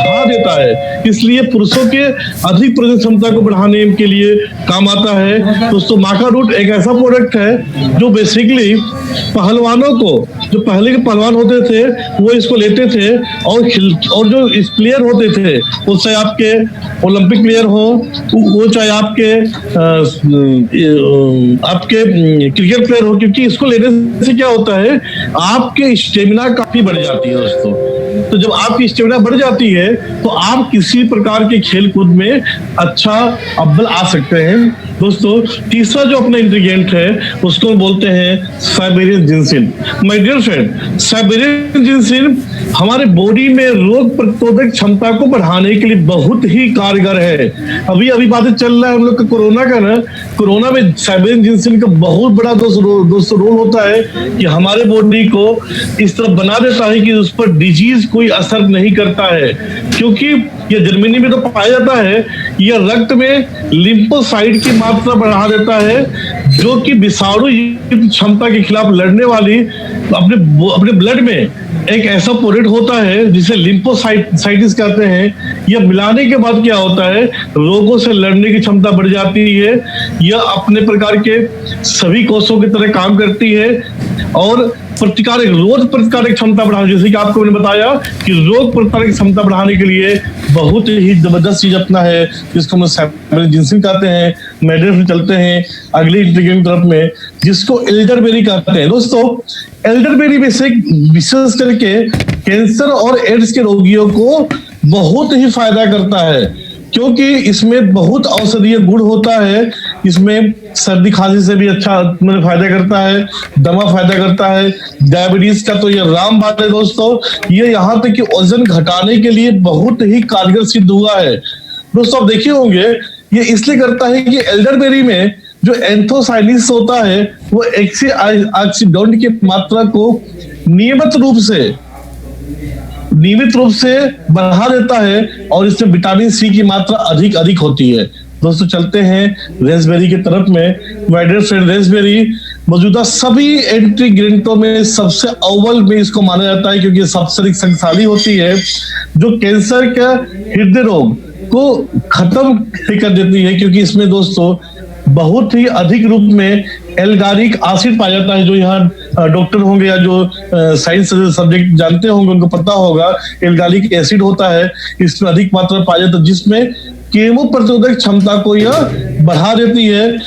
बढ़ा देता है, इसलिए पुरुषों के अधिक प्रजनन क्षमता को बढ़ाने के लिए काम आता है। दोस्तों माका रूट एक ऐसा प्रोडक्ट है जो बेसिकली पहलवानों को, जो पहले के पहलवान होते थे वो इसको लेते थे, और जो इस प्लेयर होते थे वो चाहे आपके ओलंपिक प्लेयर हो, वो चाहे आपके क्रिकेट प्लेयर हो, क्योंकि इसको लेने से क्या होता है आपके स्टेमिना काफी बढ़ जाती है दोस्तों। तो जब आपकी स्टेमिना बढ़ जाती है तो आप किसी प्रकार के खेल कूद में अच्छा अव्वल आ सकते हैं दोस्तों। तीसरा जो अपना इंग्रेडिएंट है उसको बोलते हैं Siberian ginseng. My dear friend, Siberian ginseng हमारे बॉडी में रोग प्रतिरोधक क्षमता को बढ़ाने के लिए बहुत ही कारगर है। अभी बातें चल रहा है हम लोग का कोरोना का ना, कोरोना में साइबेरियन जिनसिन का बहुत बड़ा दोस्तों रोल होता है कि हमारे बॉडी को इस तरह बना देता है कि उस पर डिजीज कोई असर नहीं करता है, क्योंकि ये जर्मनी में तो पाया जाता है, यह रक्त में लिम्फोसाइट की मात्रा बढ़ा देता है, जो कि विषाणु क्षमता के खिलाफ लड़ने वाली अपने ब्लड में एक ऐसा प्रोडक्ट होता है जिसे लिम्फोसाइटिस कहते हैं। यह मिलाने के बाद क्या होता है, रोगों से लड़ने की क्षमता बढ़ जाती है। यह अपने प्रकार के सभी कोषों की तरह काम करती है और रोग प्रतिकारक क्षमता बढ़ाने, जैसे कि आपको मैंने बताया कि रोग प्रतिकारक क्षमता बढ़ाने के लिए बहुत ही जबरदस्त चीज अपना है जिसको हम साइबेरियन जिनसिन कहते हैं। मेडिसिन में चलते हैं अगली इंग्रेडिएंट तरफ में, जिसको एल्डरबेरी कहते हैं। दोस्तों एल्डरबेरी में से विशेष करके कैंसर और एड्स के रोगियों को बहुत ही फायदा करता है, क्योंकि इसमें बहुत औषधीय गुण होता है। इसमें सर्दी खांसी से भी अच्छा फायदा करता है, दमा फायदा करता है, डायबिटीज का तो ये रामबाण है दोस्तों। ये यहाँ तक कि वजन घटाने के लिए बहुत ही कारगर सिद्ध हुआ है दोस्तों। आप देखे होंगे ये इसलिए करता है कि एल्डरबेरी में जो एंथोसाइनिस होता है वो एंटीऑक्सीडेंट की मात्रा को नियमित रूप से बढ़ा देता है और इसमें विटामिन सी की मात्रा अधिक होती है। दोस्तों चलते हैं रेसबेरी की तरफ में। माय डियर फ्रेंड, रेसबेरी मौजूदा सभी एंटीग्रेंटों में सबसे अव्वल में इसको माना जाता है, क्योंकि सबसे अधिक शक्तिशाली होती है, जो कैंसर का हृदय रोग को खत्म कर देती है, क्योंकि इसमें दोस्तों बहुत ही अधिक रूप में एल्गारिक एसिड पाया जाता है। जो यहाँ डॉक्टर होंगे या जो साइंस सब्जेक्ट जानते होंगे उनको पता होगा, एल्गारिक एसिड होता है, इसमें अधिक मात्रा पाया जाता है, जिसमें केमो प्रतिरोधक क्षमता को यह बढ़ा देती है।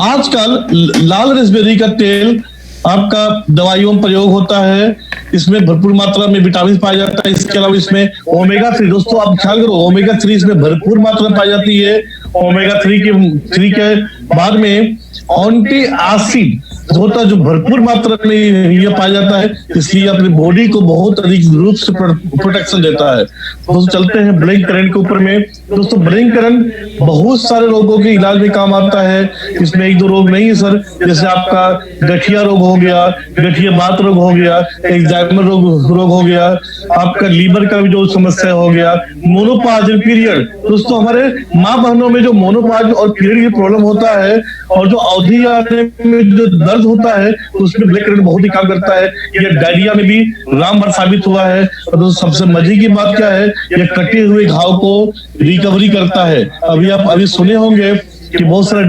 आजकल लाल रेसबेरी का तेल आपका दवाइयों में प्रयोग होता है, इसमें भरपूर मात्रा में विटामिन पाया जाता है। इसके अलावा इसमें ओमेगा 3, दोस्तों आप ख्याल करो, ओमेगा 3 इसमें भरपूर मात्रा में पाई जाती है। ओमेगा 3 के बाद में एंटी एसिड होता है जो भरपूर मात्रा में यह पाया जाता है, इसलिए अपनी बॉडी को बहुत अधिक रूप से प्रोटेक्शन देता है। दोस्तों चलते हैं ब्रेन करंट के ऊपर में। दोस्तों ब्रेन करंट बहुत सारे रोगों के इलाज में काम आता है। इसमें एक दो रोग नहीं है सर, जैसे आपका गठिया रोग हो गया, गठिया बात रोग हो गया, एल्जाइमर रोग हो गया, आपका लीवर का भी जो समस्या हो गया, मोनोपॉज पीरियड। दोस्तों हमारे माँ बहनों में जो मोनोपॉज और पीरियड की प्रॉब्लम होता है और जो अवधि आने में जो दर्द होता है, उसमें ब्लैक करंट बहुत ही काम करता है। ये डायरिया में भी रामबाण साबित हुआ है। और दोस्तों सबसे मजे की बात क्या है, ये कटे हुए घाव को रिकवरी करता है। अभी सुने होंगे कि बहुत सारा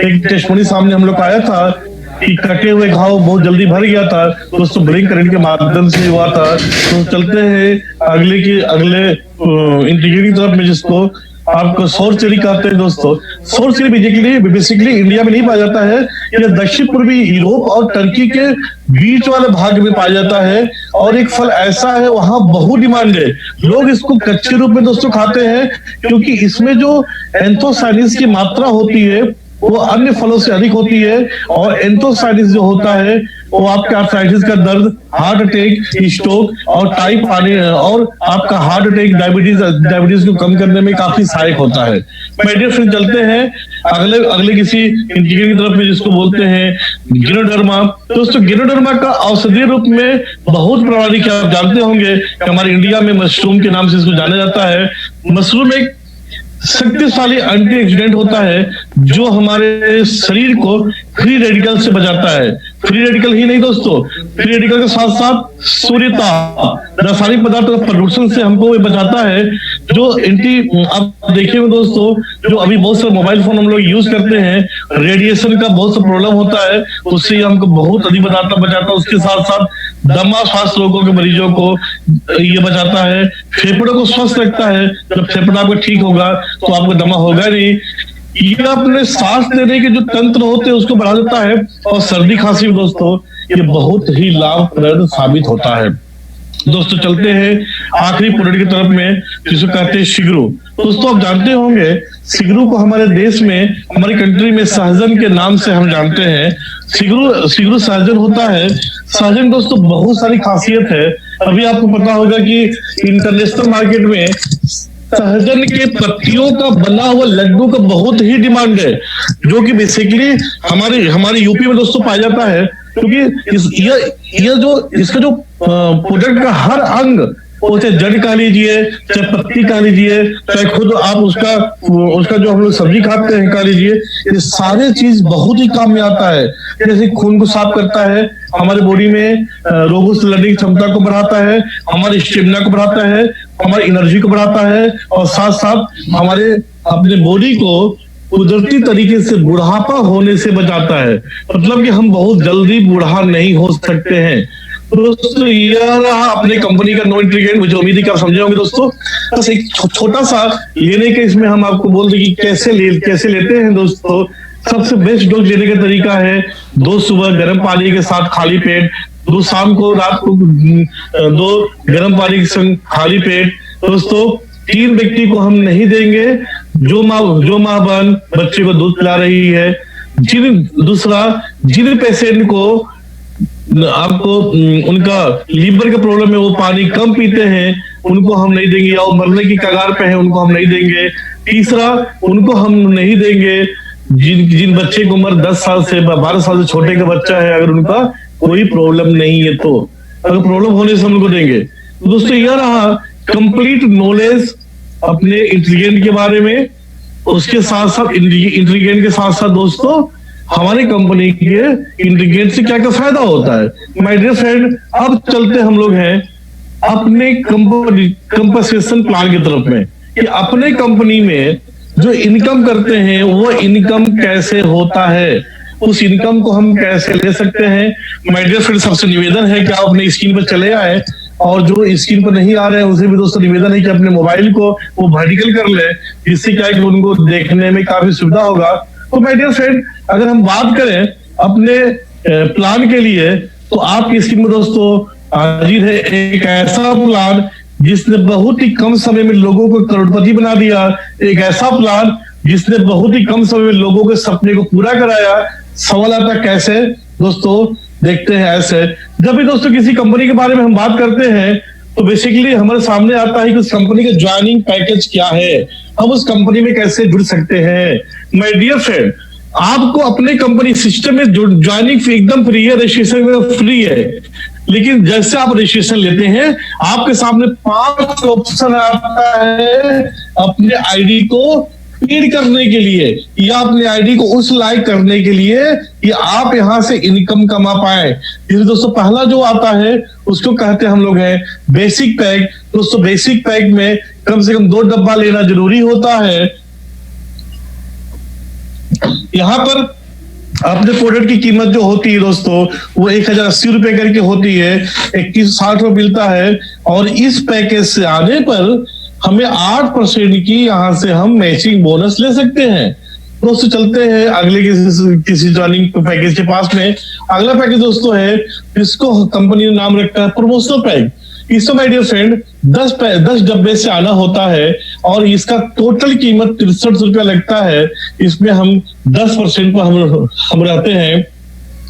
एक टेस्टमनी सामने हम लोग आया था कि कटे हुए घाव बहुत जल्दी भर गया था, दोस्तों ब्रेन करंट के माध्यम से हुआ था। तो चलते हैं अगले इंटीग्रेटिंग तरफ में, जिसको आपको सौर चेरी कहते हैं। दोस्तों सौर चेरी बेसिकली इंडिया में नहीं पाया जाता है, यह दक्षिण पूर्वी यूरोप और टर्की के बीच वाले भाग में पाया जाता है, और एक फल ऐसा है वहां बहुत डिमांड है। लोग इसको कच्चे रूप में दोस्तों खाते हैं, क्योंकि इसमें जो एंथोसाइनिस की मात्रा होती है वो अन्य फलों से अधिक होती है, और एंथोसाइनिस जो होता है वो आपके आर्थराइटिस का दर्द, हार्ट अटैक, स्ट्रोक और टाइप आने और आपका हार्ट अटैक, डायबिटीज को कम करने में काफी सहायक होता है। मेडिसिन चलते हैं अगले किसी इंटीग्रेट की तरफ में, जिसको बोलते हैं गिनोडर्मा। दोस्तों गिनोडर्मा का औषधीय रूप में बहुत प्रणाली के आप जानते होंगे कि हमारे इंडिया में मशरूम के नाम से इसको जाना जाता है। मशरूम एक शक्तिशाली एंटीऑक्सीडेंट होता है जो हमारे शरीर को फ्री रेडिकल से बचाता है। फ्री रेडिकल ही नहीं दोस्तों, फ्री रेडिकल के साथ साथ सूर्यता, रासायनिक पदार्थ और प्रदूषण से हमको बचाता है। जो एंटी, आप देखिए दोस्तों, जो अभी बहुत सारे मोबाइल फोन हम लोग यूज करते हैं, रेडिएशन का बहुत सा प्रॉब्लम होता है, उससे हमको बहुत अधिक बचाता है। उसके साथ साथ दमा श्वास रोगों के मरीजों को ये बचाता है, फेफड़ों को स्वस्थ रखता है। जब फेफड़ा आपका ठीक होगा तो आपको दमा होगा नहीं। ये अपने सांस लेने के जो तंत्र होते हैं उसको बढ़ा देता है। और सर्दी खांसी में दोस्तों ये बहुत ही लाभप्रद साबित होता है। दोस्तों चलते हैं आखिरी प्रोडक्ट की तरफ में, जिसको कहते हैं सिगरू। दोस्तों आप जानते होंगे सिगरू को हमारे देश में, हमारी कंट्री में सहजन के नाम से हम जानते हैं। सिगरू सहजन होता है। सहजन दोस्तों बहुत सारी खासियत है। अभी आपको पता होगा कि इंटरनेशनल मार्केट में सहजन के पत्तियों का बना हुआ लड्डू का बहुत ही डिमांड है, जो कि बेसिकली हमारे यूपी में दोस्तों पाया जाता है। क्योंकि इसका जो प्रोडक्ट का हर अंग, वो चाहे जड़ कह लीजिए, चाहे पत्ती कह लीजिए, चाहे खुद आप उसका जो हम लोग सब्जी खाते हैं कह लीजिए, ये सारे चीज बहुत ही काम में आता है। जैसे खून को साफ करता है, हमारे बॉडी में रोगों से लड़ने की क्षमता को बढ़ाता है, हमारे स्टेमिना को बढ़ाता है, हमारी एनर्जी को बढ़ाता है, और साथ साथ हमारे अपने बॉडी को कुदरती तरीके से बुढ़ापा होने से बचाता है। मतलब कि हम बहुत जल्दी बूढ़ा नहीं हो सकते हैं। दोस्तों यह रहा अपने कंपनी का नो इंट्रीगेंट, मुझे उम्मीद है कि आप समझे होंगे। दोस्तों बस एक छोटा सा लेने के इसमें हम आपको बोल दें कि कैसे लेते हैं। दोस्तों सबसे बेस्ट डोज लेने का तरीका है 2 सुबह गर्म पानी के साथ खाली पेट, 2 शाम को, रात को 2 गर्म पानी के संग खाली पेट। दोस्तों 3 व्यक्ति को हम नहीं देंगे, जो माँ बहन बच्चे को दूध पिला रही है। जिन पेशेंट को आपको उनका लीवर का प्रॉब्लम है, वो पानी कम पीते हैं, उनको हम नहीं देंगे, या वो मरने की कगार पे है, उनको हम नहीं देंगे। तीसरा, उनको हम नहीं देंगे जिन बच्चे की उम्र 10 साल से 12 साल से छोटे का बच्चा है, अगर उनका कोई प्रॉब्लम नहीं है तो। अगर प्रॉब्लम होने से हम उनको देंगे। तो दोस्तों यह रहा कंप्लीट नॉलेज अपने इंटेलिजेंट के बारे में। उसके साथ साथ इंटेलिजेंट के साथ साथ दोस्तों हमारी कंपनी के इंटेलिजेंट से क्या क्या फायदा होता है। माय डियर फ्रेंड, अब चलते हम लोग हैं अपने कंपनसेशन प्लान की तरफ में, कि अपने कंपनी में जो इनकम करते हैं वो इनकम कैसे होता है, उस इनकम को हम कैसे ले सकते हैं। माय डियर फ्रेंड, सबसे निवेदन है कि आप अपने स्क्रीन पर चले आए, और जो स्क्रीन पर नहीं आ रहे हैं उसे भी दोस्तों निवेदन है कि अपने मोबाइल को वो वर्टिकल कर ले, जिससे क्या है कि उनको देखने में काफी सुविधा होगा। तो माय डियर फ्रेंड, अगर हम बात करें अपने प्लान के लिए, तो आपकी स्क्रीन में दोस्तों हाजिर है एक ऐसा प्लान जिसने बहुत ही कम समय में लोगों को करोड़पति बना दिया। एक ऐसा प्लान जिसने बहुत ही कम समय में लोगों के सपने को पूरा कराया। सवाल आता कैसे? दोस्तों देखते हैं ऐसे। जब भी दोस्तों किसी कंपनी के बारे में हम बात करते हैं तो बेसिकली हमारे सामने आता है कि उस कंपनी का ज्वाइनिंग पैकेज क्या है, हम उस कंपनी में कैसे जुड़ सकते हैं। माय डियर फ्रेंड, आपको अपने कंपनी सिस्टम में ज्वाइनिंग फी एकदम फ्री है, रजिस्ट्रेशन में फ्री है। लेकिन जैसे आप रजिस्ट्रेशन लेते हैं आपके सामने 5 ऑप्शन आता है अपने आईडी को फीड करने के लिए, या अपने आईडी को उस लाइक करने के लिए कि आप यहां से इनकम कमा पाए। इसलिए दोस्तों पहला जो आता है उसको कहते हैं हम लोग है बेसिक पैक। दोस्तों बेसिक पैक में कम से कम 2 डब्बा लेना जरूरी होता है। यहाँ पर अपने प्रोडक्ट की कीमत जो होती है दोस्तों वो 1080 रुपए करके होती है, 2160 में मिलता है। और इस पैकेज से आने पर हमें 8% की यहाँ से हम मैचिंग बोनस ले सकते हैं। दोस्तों चलते हैं अगले किसी ज्वाइनिंग पैकेज के पास में। अगला पैकेज दोस्तों है, इसको कंपनी ने नाम रखा है प्रमोशनल पैक। इसमें माय डियर फ्रेंड 10 डब्बे से आना होता है, और इसका टोटल कीमत 63 रुपया लगता है। इसमें हम 10% पर हम रहते हैं।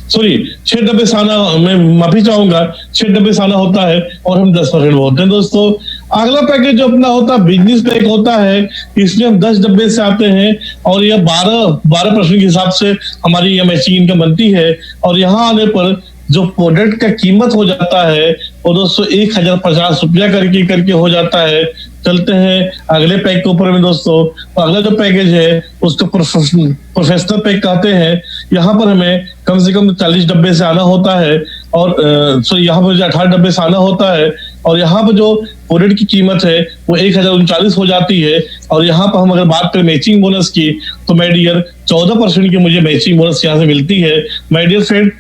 सॉरी 6 डब्बे से आना, मैं माफी चाहूंगा, 6 डब्बे से आना होता है और हम 10% होते हैं। दोस्तों अगला पैकेज जो अपना होता है बिजनेस पैक होता है, इसमें हम 10 डब्बे से आते हैं, और यह 12% के हिसाब से हमारी यह मैचिंग इनकम बनती है। और यहाँ आने पर जो प्रोडक्ट का कीमत हो जाता है वो दोस्तों 1050 रुपया करके हो जाता है। चलते हैं अगले पैक के ऊपर में दोस्तों। अगला जो पैकेज है उसको प्रोफेशनल पैक कहते हैं। यहाँ पर हमें कम से कम 40 डब्बे से आना होता है, और यहाँ पर 18 डब्बे से आना होता है। और यहाँ पर जो प्रोडक्ट की कीमत है वो 1039 हो जाती है। और यहाँ पर हम अगर बात करें मैचिंग बोनस की, तो माय डियर 14% की मुझे मैचिंग बोनस यहाँ से मिलती है। माय डियर फ्रेंड,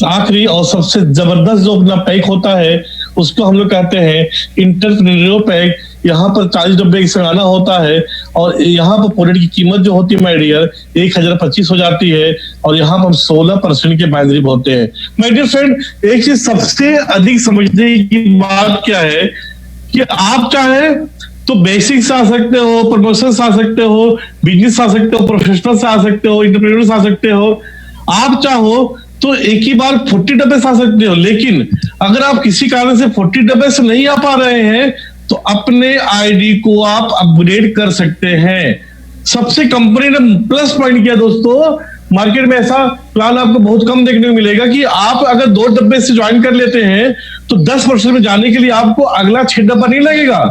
आखिरी और सबसे जबरदस्त जो अपना पैक होता है उसको हम लोग कहते हैं इंटरप्रेन्योर पैक। यहाँ पर 40 डब्बे से आना होता है और यहाँ पर प्रोडक्ट की कीमत जो होती है माय डियर 1025 हो जाती है और यहाँ पर हम 16% के बाइनरी होते हैं। माय डियर फ्रेंड, एक चीज सबसे अधिक समझने की बात क्या है कि आप चाहे तो बेसिक से आ सकते हो, प्रमोशन से आ सकते हो, बिजनेस से आ सकते हो, प्रोफेशनल से आ सकते हो, इंटरप्रेन्योर से आ सकते हो। आप चाहो तो एक ही बार 40 डब्बे से आ सकते हो, लेकिन अगर आप किसी कारण से 40 डब्बे से नहीं आ पा रहे हैं तो अपने आईडी को आप अपग्रेड कर सकते हैं। सबसे कंपनी ने प्लस पॉइंट किया दोस्तों, मार्केट में ऐसा प्लान आपको बहुत कम देखने को मिलेगा कि आप अगर 2 डब्बे से ज्वाइन कर लेते हैं तो 10% में जाने के लिए आपको अगला 6 डब्बा नहीं लगेगा।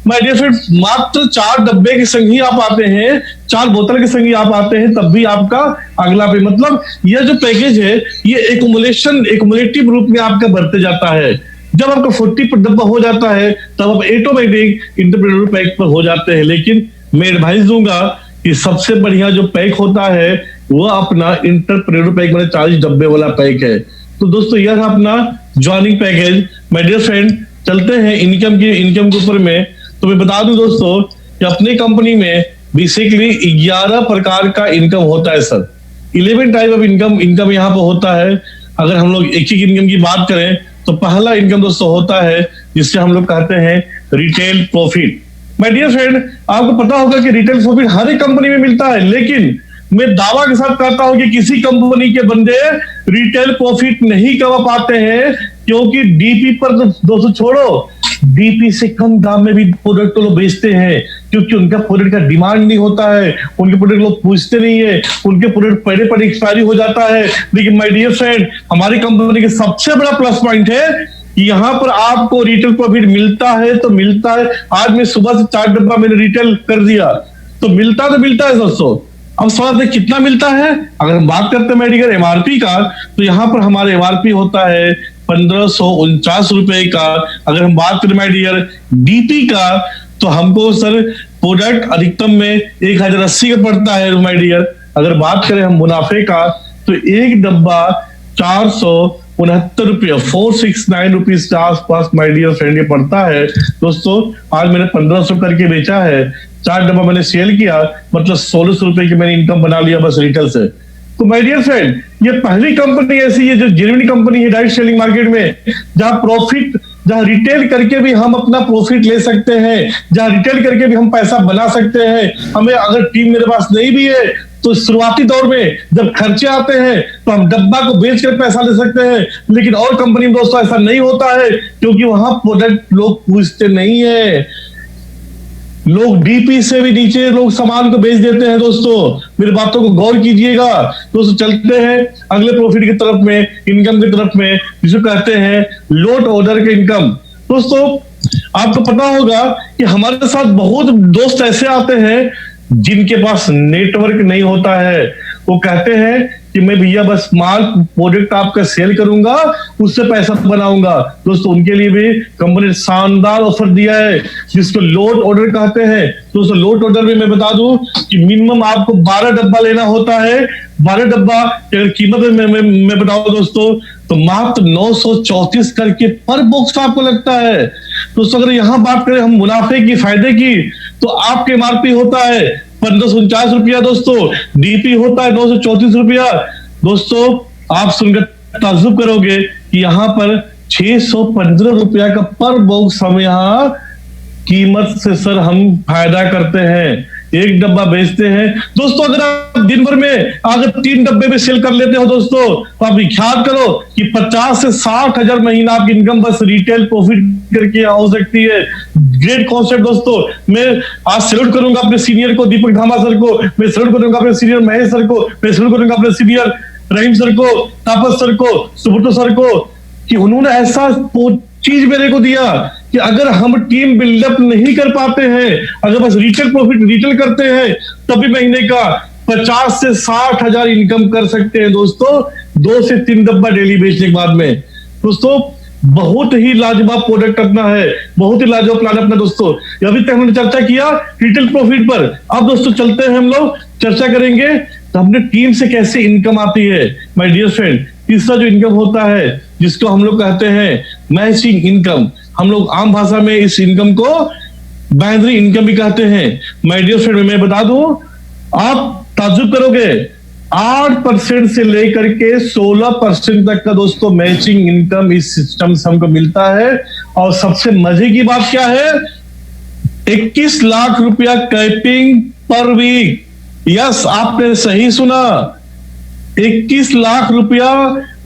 माय डियर फ्रेंड, मात्र 4 डब्बे के संग ही आप आते हैं, 4 बोतल के संग ही आप आते हैं, तब भी आपका अगला पे मतलब यह जो पैकेज है ये एक्युमुलेटिव रूप में आपका बढ़ते जाता है। जब आपका 40 डब्बा हो जाता है तब आप ऑटोमेटिक इंटरप्रेन्योर पैक पर हो जाते हैं। लेकिन मैं एडवाइस दूंगा कि सबसे बढ़िया जो पैक होता है वो अपना इंटरप्रेन्योर पैक मतलब 40 डब्बे वाला पैक है। तो दोस्तों यह अपना joining package. My dear friend, चलते हैं इनकम के ऊपर में। तो मैं बता दूं दोस्तों कि अपनी कंपनी में बेसिकली 11 प्रकार का इनकम होता है सर। 11 टाइप ऑफ इनकम यहाँ पर होता है। अगर हम लोग एक ही इनकम की बात करें तो पहला इनकम दोस्तों होता है जिससे हम लोग कहते हैं retail profit. My dear friend, आपको पता होगा कि रिटेल प्रॉफिट हर एक कंपनी में मिलता है, लेकिन मैं दावा के साथ कहता हूं कि किसी कंपनी के बंदे रिटेल प्रॉफिट नहीं कमा पाते हैं, क्योंकि डीपी पर दोस्तों छोड़ो, डीपी से कम दाम में भी प्रोडक्ट लोग बेचते हैं, क्योंकि उनका प्रोडक्ट का डिमांड नहीं होता है, उनके प्रोडक्ट लोग पूछते नहीं है, उनके प्रोडक्ट पहले एक्सपायरी हो जाता है। लेकिन माय डियर फ्रेंड, हमारी कंपनी के सबसे बड़ा प्लस पॉइंट है कि यहाँ पर आपको रिटेल प्रॉफिट मिलता है तो मिलता है। आज मैं सुबह से 4 डब्बा मैंने रिटेल कर दिया तो मिलता है दोस्तों। अब सवाल है कितना मिलता है। अगर हम बात करते हैं मेडिकल एमआरपी का, तो यहाँ पर हमारा एमआरपी होता है 1549 रुपए का। अगर हम बात करें माय डियर डीपी का, तो हमको सर प्रोडक्ट अधिकतम में 1080 का पड़ता है माय डियर। अगर बात करें हम मुनाफे का, तो एक डब्बा 469 रुपया 469 रुपीज के आसपास माय डियर फ्रेंड ये पड़ता है दोस्तों। आज मैंने 1500 करके बेचा है, 4 डब्बा मैंने सेल किया, मतलब 1600 रुपए की मैंने इनकम बना लिया बस रिटेल से। तो माय डियर फ्रेंड, ये पहली कंपनी ऐसी है जो जेन्युइन कंपनी है डायरेक्ट सेलिंग मार्केट में, जहां रिटेल करके भी हम अपना प्रॉफिट ले सकते हैं, जहां रिटेल करके भी हम पैसा बना सकते हैं। हमें अगर टीम मेरे पास नहीं भी है तो शुरुआती दौर में जब खर्चे आते हैं तो हम डब्बा को बेच कर पैसा ले सकते हैं। लेकिन और कंपनी में दोस्तों ऐसा नहीं होता है, क्योंकि वहां प्रोडक्ट लोग पूछते नहीं है, लोग डीपी से भी नीचे लोग सामान को बेच देते हैं। दोस्तों मेरी बातों को गौर कीजिएगा। दोस्तों चलते हैं अगले प्रॉफिट की तरफ में, इनकम की तरफ में, जिसे कहते हैं लोड ऑर्डर के इनकम। दोस्तों आपको पता होगा कि हमारे साथ बहुत दोस्त ऐसे आते हैं जिनके पास नेटवर्क नहीं होता है। वो कहते हैं कि मैं भैया बस माल प्रोडक्ट आपका सेल करूंगा, उससे पैसा बनाऊंगा। दोस्तों उनके लिए भी कंपनी ने शानदार ऑफर दिया है जिसको लोड ऑर्डर कहते हैं। दोस्तों लोड ऑर्डर में मैं बता दूं कि मिनिमम आपको 12 डब्बा लेना होता है। 12 डब्बा अगर कीमत मैं बताऊं दोस्तों तो मात्र 934 करके पर बॉक्स आपको लगता है। दोस्तों अगर यहाँ बात करें हम मुनाफे की, फायदे की, तो आपके एमआरपी होता है 1549 रुपया दोस्तों, डीपी होता है 934 रुपया। दोस्तों आप सुनकर ताज्जुब करोगे कि यहाँ पर 615 रुपया का पर बॉक्स हम यहाँ कीमत से सर हम फायदा करते हैं, एक डब्बा बेचते हैं। दोस्तों अगर आप दिन भर में अगर 3 डब्बे में सेल कर लेते हो दोस्तों, तो आप ख्याल करो कि 50 से 60 हजार महीना आपकी इनकम बस रिटेल प्रॉफिट करके हो सकती है। ग्रेट कॉन्सेप्ट दोस्तों। मैं आज सैल्यूट करूंगा अपने सीनियर को, दीपक धामा सर को, मैं सैल्यूट करूंगा अपने सीनियर महेश सर को, मैं सैल्यूट करूंगा अपने सीनियर रहीम सर को, तापस सर को, सुब्रतो सर को, कि उन्होंने ऐसा चीज मेरे को दिया कि अगर हम टीम बिल्डअप नहीं कर पाते हैं, अगर बस रिटेल प्रॉफिट रिटेल करते हैं, तभी महीने का 50 से 60 हजार इनकम कर सकते हैं दोस्तों, 2 से 3 डब्बा डेली बेचने के बाद में। दोस्तों बहुत ही लाजवाब प्रोडक्ट अपना है, बहुत ही लाजवाब प्लान अपना दोस्तों। अभी तक हमने चर्चा किया रिटेल प्रॉफिट पर, अब दोस्तों चलते हैं हम लोग चर्चा करेंगे तो अपने टीम से कैसे इनकम आती है माय डियर फ्रेंड। तीसरा जो इनकम होता है जिसको हम लोग कहते हैं मैचिंग इनकम, हम लोग आम भाषा में इस इनकम को बाइनरी इनकम भी कहते हैं। माय डियर फ्रेंड मैं बता दूं, आप ताज्जुब करोगे 8% से लेकर के 16% तक का दोस्तों मैचिंग इनकम इस सिस्टम से हमको मिलता है। और सबसे मजे की बात क्या है, 21 लाख रुपया कैपिंग पर वीक। यस, आपने सही सुना, 21 लाख रुपया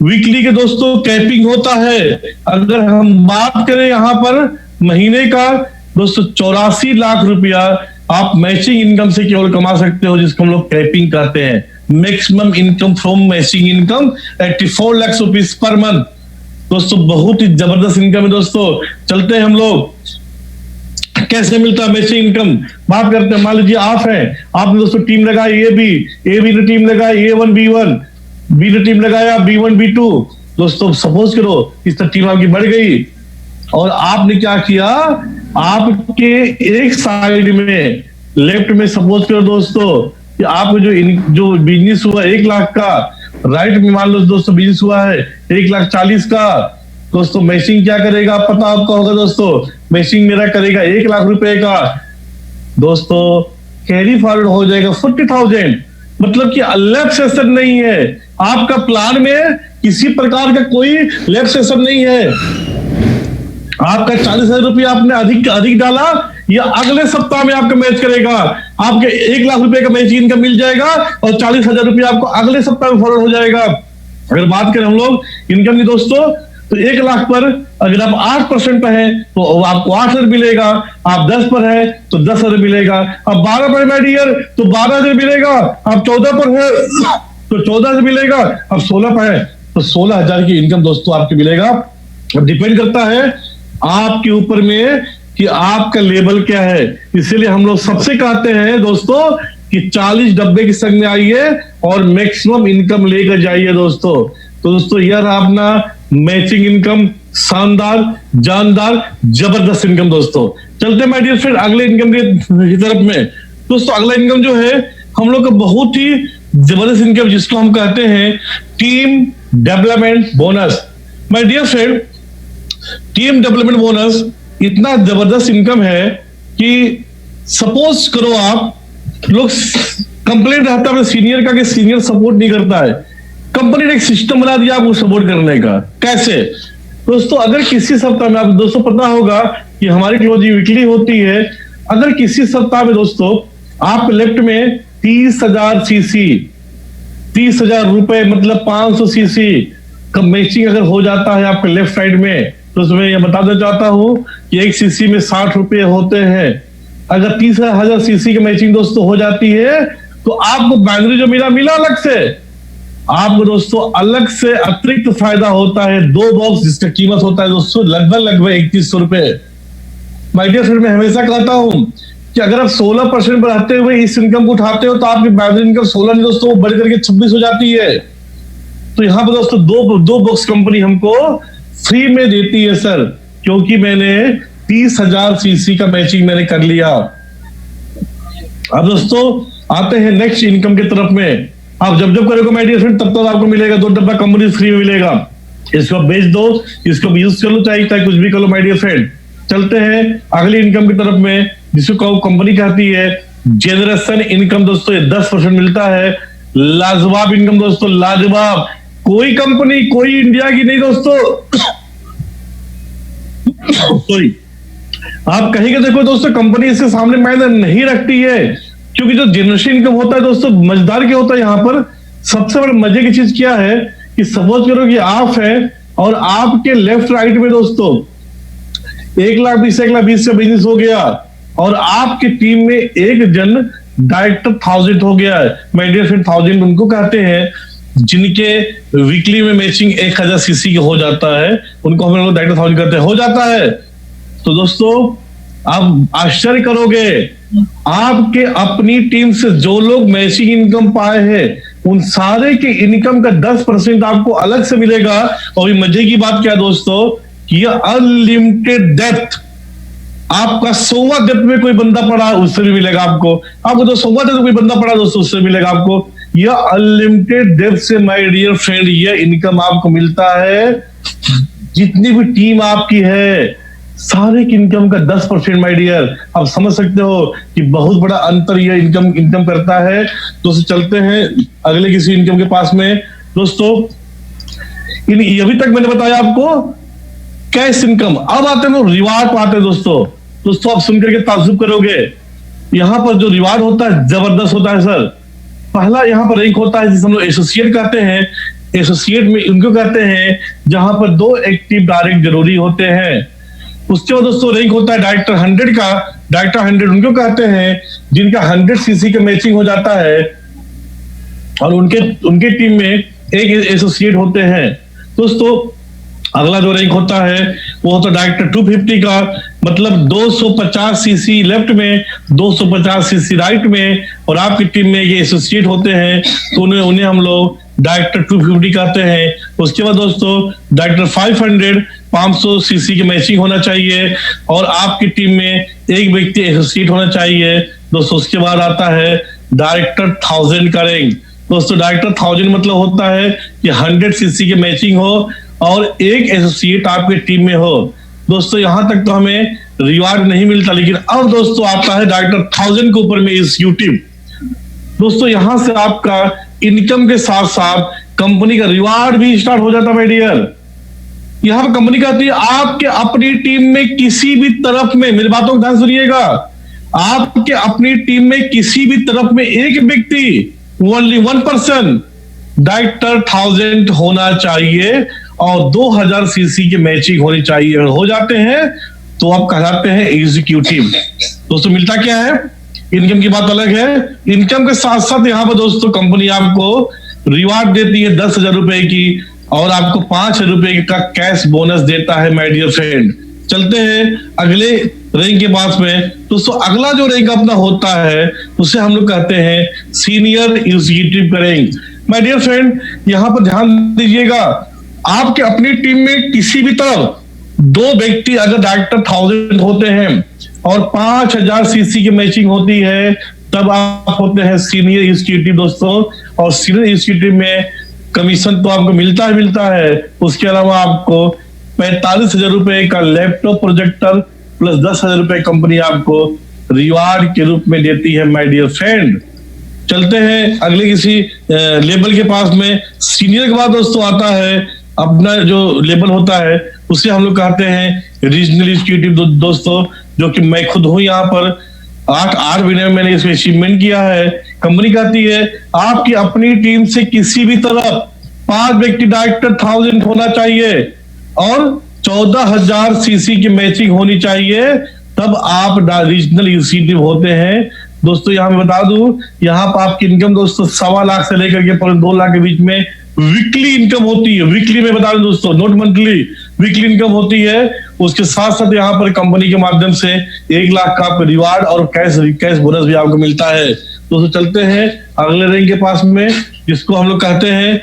वीकली के दोस्तों कैपिंग होता है। अगर हम बात करें यहां पर महीने का दोस्तों 84 लाख रुपया आप मैचिंग इनकम से केवल कमा सकते हो, जिसको हम लोग कैपिंग कहते हैं। Maximum income from matching income 84 lakh rupees per month. दोस्तों बहुत ही जबरदस्त इनकम है दोस्तों। चलते हैं हम लोग कैसे मिलता है मैचिंग इनकम, बात करते हैं। मान लीजिए आप हैं, आपने दोस्तों टीम लगाई ए बी ने टीम लगाई A1 B1, बी ने टीम लगाया B1 B2। दोस्तों सपोज करो इस तरह टीम आपकी बढ़ गई और आपने क्या किया, आपके एक साइड में लेफ्ट में सपोज करो दोस्तों कि आपको जो बिजनेस हुआ 1 लाख का, राइट में मान लो दोस्तों बिजनेस हुआ है 1,40,000 का। दोस्तों मैचिंग क्या करेगा पता आपको होगा दोस्तों, मैचिंग मेरा करेगा 1 लाख रुपए का। दोस्तों कैरी फॉरवर्ड हो जाएगा 40,000, मतलब कि लेफ्ट सेशन नहीं है आपका प्लान में, किसी प्रकार का कोई लेफ्ट सेशन नहीं है। आपका 40,000 रुपया आपने अधिक डाला, या अगले सप्ताह में आपका मैच करेगा, आपके 1 लाख रुपए का मैचिंग इनकम मिल जाएगा और 40,000 रुपया आपको अगले सप्ताह में फॉरवर्ड हो जाएगा। अगर बात करें हम लोग इनकम की दोस्तों, तो 1 लाख पर अगर आप 8% पर है तो आपको 8,000 मिलेगा, आप 10 पर है तो 10,000 मिलेगा, आप 12 पर है डियर तो 12,000 मिलेगा, आप 14 पर है तो 14,000 मिलेगा, आप 16 पर है तो 16,000 की इनकम दोस्तों आपको मिलेगा। अब डिपेंड करता है आपके ऊपर में कि आपका लेवल क्या है। इसीलिए हम लोग सबसे कहते हैं दोस्तों कि 40 डब्बे की संग में आइए और मैक्सिमम इनकम लेकर जाइए दोस्तों। तो दोस्तों यह अपना मैचिंग इनकम, शानदार जानदार जबरदस्त इनकम दोस्तों। चलते हैं माय डियर फ्रेंड अगले इनकम की तरफ में। दोस्तों अगला इनकम जो है हम लोग का बहुत ही जबरदस्त इनकम, जिसको हम कहते हैं team development bonus. My dear friend team development bonus इतना जबरदस्त इनकम है कि सपोज करो आप लोग कंप्लेंट रहता है सीनियर का कि सीनियर सपोर्ट नहीं करता है, कंपनी ने एक सिस्टम बना दिया आपको सपोर्ट करने का। कैसे दोस्तों, अगर किसी सप्ताह में आपको दोस्तों पता होगा कि हमारी क्लोजिंग वीकली होती है, अगर किसी सप्ताह में दोस्तों आप लेफ्ट में 30,000 सीसी, 30,000 रुपए मतलब 500 सीसी का मैचिंग अगर हो जाता है आपके लेफ्ट साइड में, तो उसमें यह बताना चाहता हूं कि एक सीसी में 60 रुपए होते हैं। अगर 30,000 सीसी की मैचिंग दोस्तों हो जाती है तो आपको बाइनरी जो मिला अलग से, आपको दोस्तों अलग से अतिरिक्त फायदा होता है 2 बॉक्स, जिसका कीमत होता है दोस्तों लगभग 3100 रुपए। माय डियर फ्रेंड मैं हमेशा कहता हूं कि अगर आप 16% पर रहते हुए इस इनकम को उठाते हो तो आपकी बाइनरी इनकम 16 नहीं दोस्तों बढ़ करके 26 हो जाती है। तो यहाँ पर दोस्तों दो बॉक्स कंपनी हमको फ्री में देती है सर, क्योंकि मैंने 30,000 सीसी का मैचिंग मैंने कर लिया। अब दोस्तों आते हैं नेक्स्ट इनकम की तरफ में। आप जब करोगे माय डियर फ्रेंड तब तक आपको मिलेगा 2 डब्बा कंपनी फ्री में मिलेगा। इसको बेच दो, इसको यूज कर लो, चाहे कुछ भी कर लो माय डियर फ्रेंड। चलते हैं अगली इनकम की तरफ में, जिसको कंपनी कहती है जनरेशन इनकम। दोस्तों ये 10% मिलता है। लाजवाब इनकम दोस्तों, लाजवाब। कोई कंपनी कोई इंडिया की नहीं दोस्तों सॉरी, आप कहीं के देखो दोस्तों कंपनी इसके सामने मायने नहीं रखती है, क्योंकि जो जनरेशन इनकम होता है दोस्तों मजेदार क्या होता है यहाँ पर, सबसे बड़ा मजे की चीज क्या है कि सपोज करो कि आप है और आपके लेफ्ट राइट में दोस्तों 1,20,000 का बिजनेस हो गया और आपकी टीम में एक जन डायरेक्टर 1000 हो गया है। माय डियर फ्रेंड 1000 उनको कहते हैं जिनके वीकली में मैचिंग 1000 सीसी के हो जाता है, उनको हम लोग डायरेक्टर 1000 कहते हैं, हो जाता है। तो दोस्तों आप आश्चर्य करोगे, आपके अपनी टीम से जो लोग मैचिंग इनकम पाए हैं उन सारे के इनकम का 10% आपको अलग से मिलेगा। और मजे की बात क्या दोस्तों कि यह अनलिमिटेड डेप्थ, आपका 100वां डेप्थ में कोई बंदा पड़ा उससे भी मिलेगा आपको तो 100वां डेप्थ कोई बंदा पड़ा दोस्तों उससे मिलेगा आपको। यह अनलिमिटेड डेप्थ से माय डियर फ्रेंड यह इनकम आपको मिलता है। जितनी भी टीम आपकी है सारे की इनकम का 10% माय डियर, आप समझ सकते हो कि बहुत बड़ा अंतर यह इनकम करता है। दोस्तों चलते हैं अगले किसी इनकम के पास में। दोस्तों अभी तक मैंने बताया आपको कैश इनकम, अब आते हैं रिवार्ड पर आते हैं दोस्तों आप सुनकर के ताज्जुब करोगे। यहां पर जो रिवार्ड होता है जबरदस्त होता है सर। पहला यहां पर रैंक होता है जिसे हम लोग एसोसिएट कहते हैं। एसोसिएट में उनको कहते हैं जहां पर 2 एक्टिव डायरेक्ट जरूरी होते हैं। उसके बाद दोस्तों रैंक होता है डायरेक्टर 100 का। डायरेक्टर 100 उनको कहते हैं जिनका 100 सीसी का मैचिंग हो जाता है और उनके टीम में एक एसोसिएट होते हैं। दोस्तों अगला जो रैंक होता है वो होता है डायरेक्टर 250 का, मतलब 250 सीसी लेफ्ट में 250 सीसी राइट में, और आपकी टीम में ये एसोसिएट होते हैं तो उन्हें हम लोग डायरेक्टर 250 कहते हैं। उसके बाद दोस्तों डायरेक्टर 500 सीसी की मैचिंग होना चाहिए और आपकी टीम में एक व्यक्ति एसोसिएट होना चाहिए दोस्तों। उसके बाद आता है डायरेक्टर 1000 का रैंक। दोस्तों डायरेक्टर 1000 मतलब होता है कि 100 सीसी की मैचिंग हो और एक एसोसिएट आपकी टीम में हो। दोस्तों यहां तक तो हमें रिवार्ड नहीं मिलता, लेकिन अब दोस्तों आता है डायरेक्टर 1000 के ऊपर में एग्जीक्यूटिव। दोस्तों यहां से आपका इनकम के साथ साथ कंपनी का रिवार्ड भी स्टार्ट हो जाता है माय डियर। यहां पर कंपनी कहती है आपके अपनी टीम में किसी भी तरफ में, मेरी बातों को ध्यान सुनिएगा, आपके अपनी टीम में किसी भी तरफ में एक व्यक्ति ओनली 1 पर्सन डायरेक्टर 1000 होना चाहिए और 2000 सीसी की मैचिंग होनी चाहिए। हो जाते हैं तो आप कहलाते हैं एग्जीक्यूटिव। दोस्तों मिलता क्या है, इनकम की बात अलग है। इनकम के साथ साथ यहाँ पर दोस्तों कंपनी आपको रिवार्ड देती है 10,000 रुपए की और आपको 5,000 रुपए का कैश बोनस देता है माय डियर फ्रेंड। चलते हैं अगले रैंक के पास में। दोस्तों अगला जो रैंक अपना होता है उसे हम लोग कहते हैं सीनियर एग्जीक्यूटिव का रैंक। माय डियर फ्रेंड यहाँ पर ध्यान दीजिएगा, आपके अपनी टीम में किसी भी तरफ 2 व्यक्ति अगर डायरेक्टर 1000 होते हैं और 5000 सीसी की मैचिंग होती है तब आप होते हैं सीनियर एग्जीक्यूटिव दोस्तों। और सीनियर एग्जीक्यूटिव में कमीशन तो आपको मिलता है। उसके अलावा आपको 45,000 रुपए का लैपटॉप प्रोजेक्टर प्लस 10,000 रुपए कंपनी आपको रिवार्ड के रूप में देती है माय डियर फ्रेंड। चलते हैं अगले किसी लेवल के पास में। सीनियर के बाद दोस्तों आता है अपना जो लेवल होता है उसे हम लोग कहते हैं रीजनल एग्जीक्यूटिव दोस्तों, जो कि मैं खुद हूं यहाँ पर 8 महीने में मैंने इसमें अचीवमेंट किया है। कंपनी कहती है आपकी अपनी टीम से किसी भी तरफ 5 व्यक्ति डायरेक्टर 1000 होना चाहिए और 14,000 सीसी की मैचिंग होनी चाहिए, तब आप रीजनल एग्जीक्यूटिव होते हैं। दोस्तों यहाँ मैं बता दूं, यहाँ पर आपकी इनकम दोस्तों 2.25 लाख से लेकर के 2 लाख के बीच में वीकली इनकम होती है। वीकली में बता दूं दोस्तों, नॉट मंथली, वीकली इनकम होती है। उसके साथ साथ यहाँ पर कंपनी के माध्यम से 1 लाख का आपको रिवार्ड और कैश बोनस भी आपको मिलता है। दोस्तों चलते हैं अगले रैंक के पास में जिसको हम लोग कहते हैं,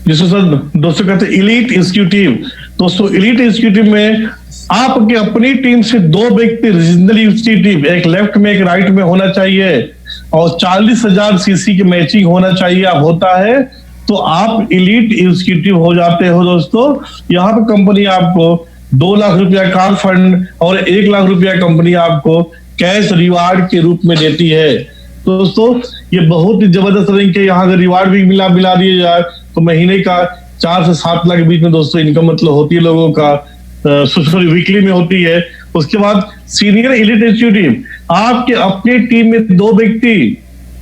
जिसको सर दोस्तों कहते हैं एलीट एग्जीक्यूटिव। दोस्तों एलीट एग्जीक्यूटिव में आपके अपनी टीम से 2 व्यक्ति रीजनल एग्जीक्यूटिव, एक लेफ्ट में एक राइट में होना चाहिए और 40,000 सीसी की मैचिंग होना चाहिए। अब होता है तो आप एलीट एग्जीक्यूटिव हो जाते हो दोस्तों। यहाँ पर कंपनी आपको 2 लाख रुपया कार फंड और 1 लाख रुपया कंपनी आपको कैश रिवार्ड के रूप में देती है। तो दोस्तों ये बहुत ही जबरदस्त रैंक है। यहाँ अगर रिवार्ड भी मिला दिया जाए तो महीने का 4 से 7 लाख के बीच में दोस्तों इनकम मतलब होती है लोगों का, सॉरी वीकली में होती है। उसके बाद सीनियर एलीट एग्जीक्यूटिव, आपके अपनी टीम में 2 व्यक्ति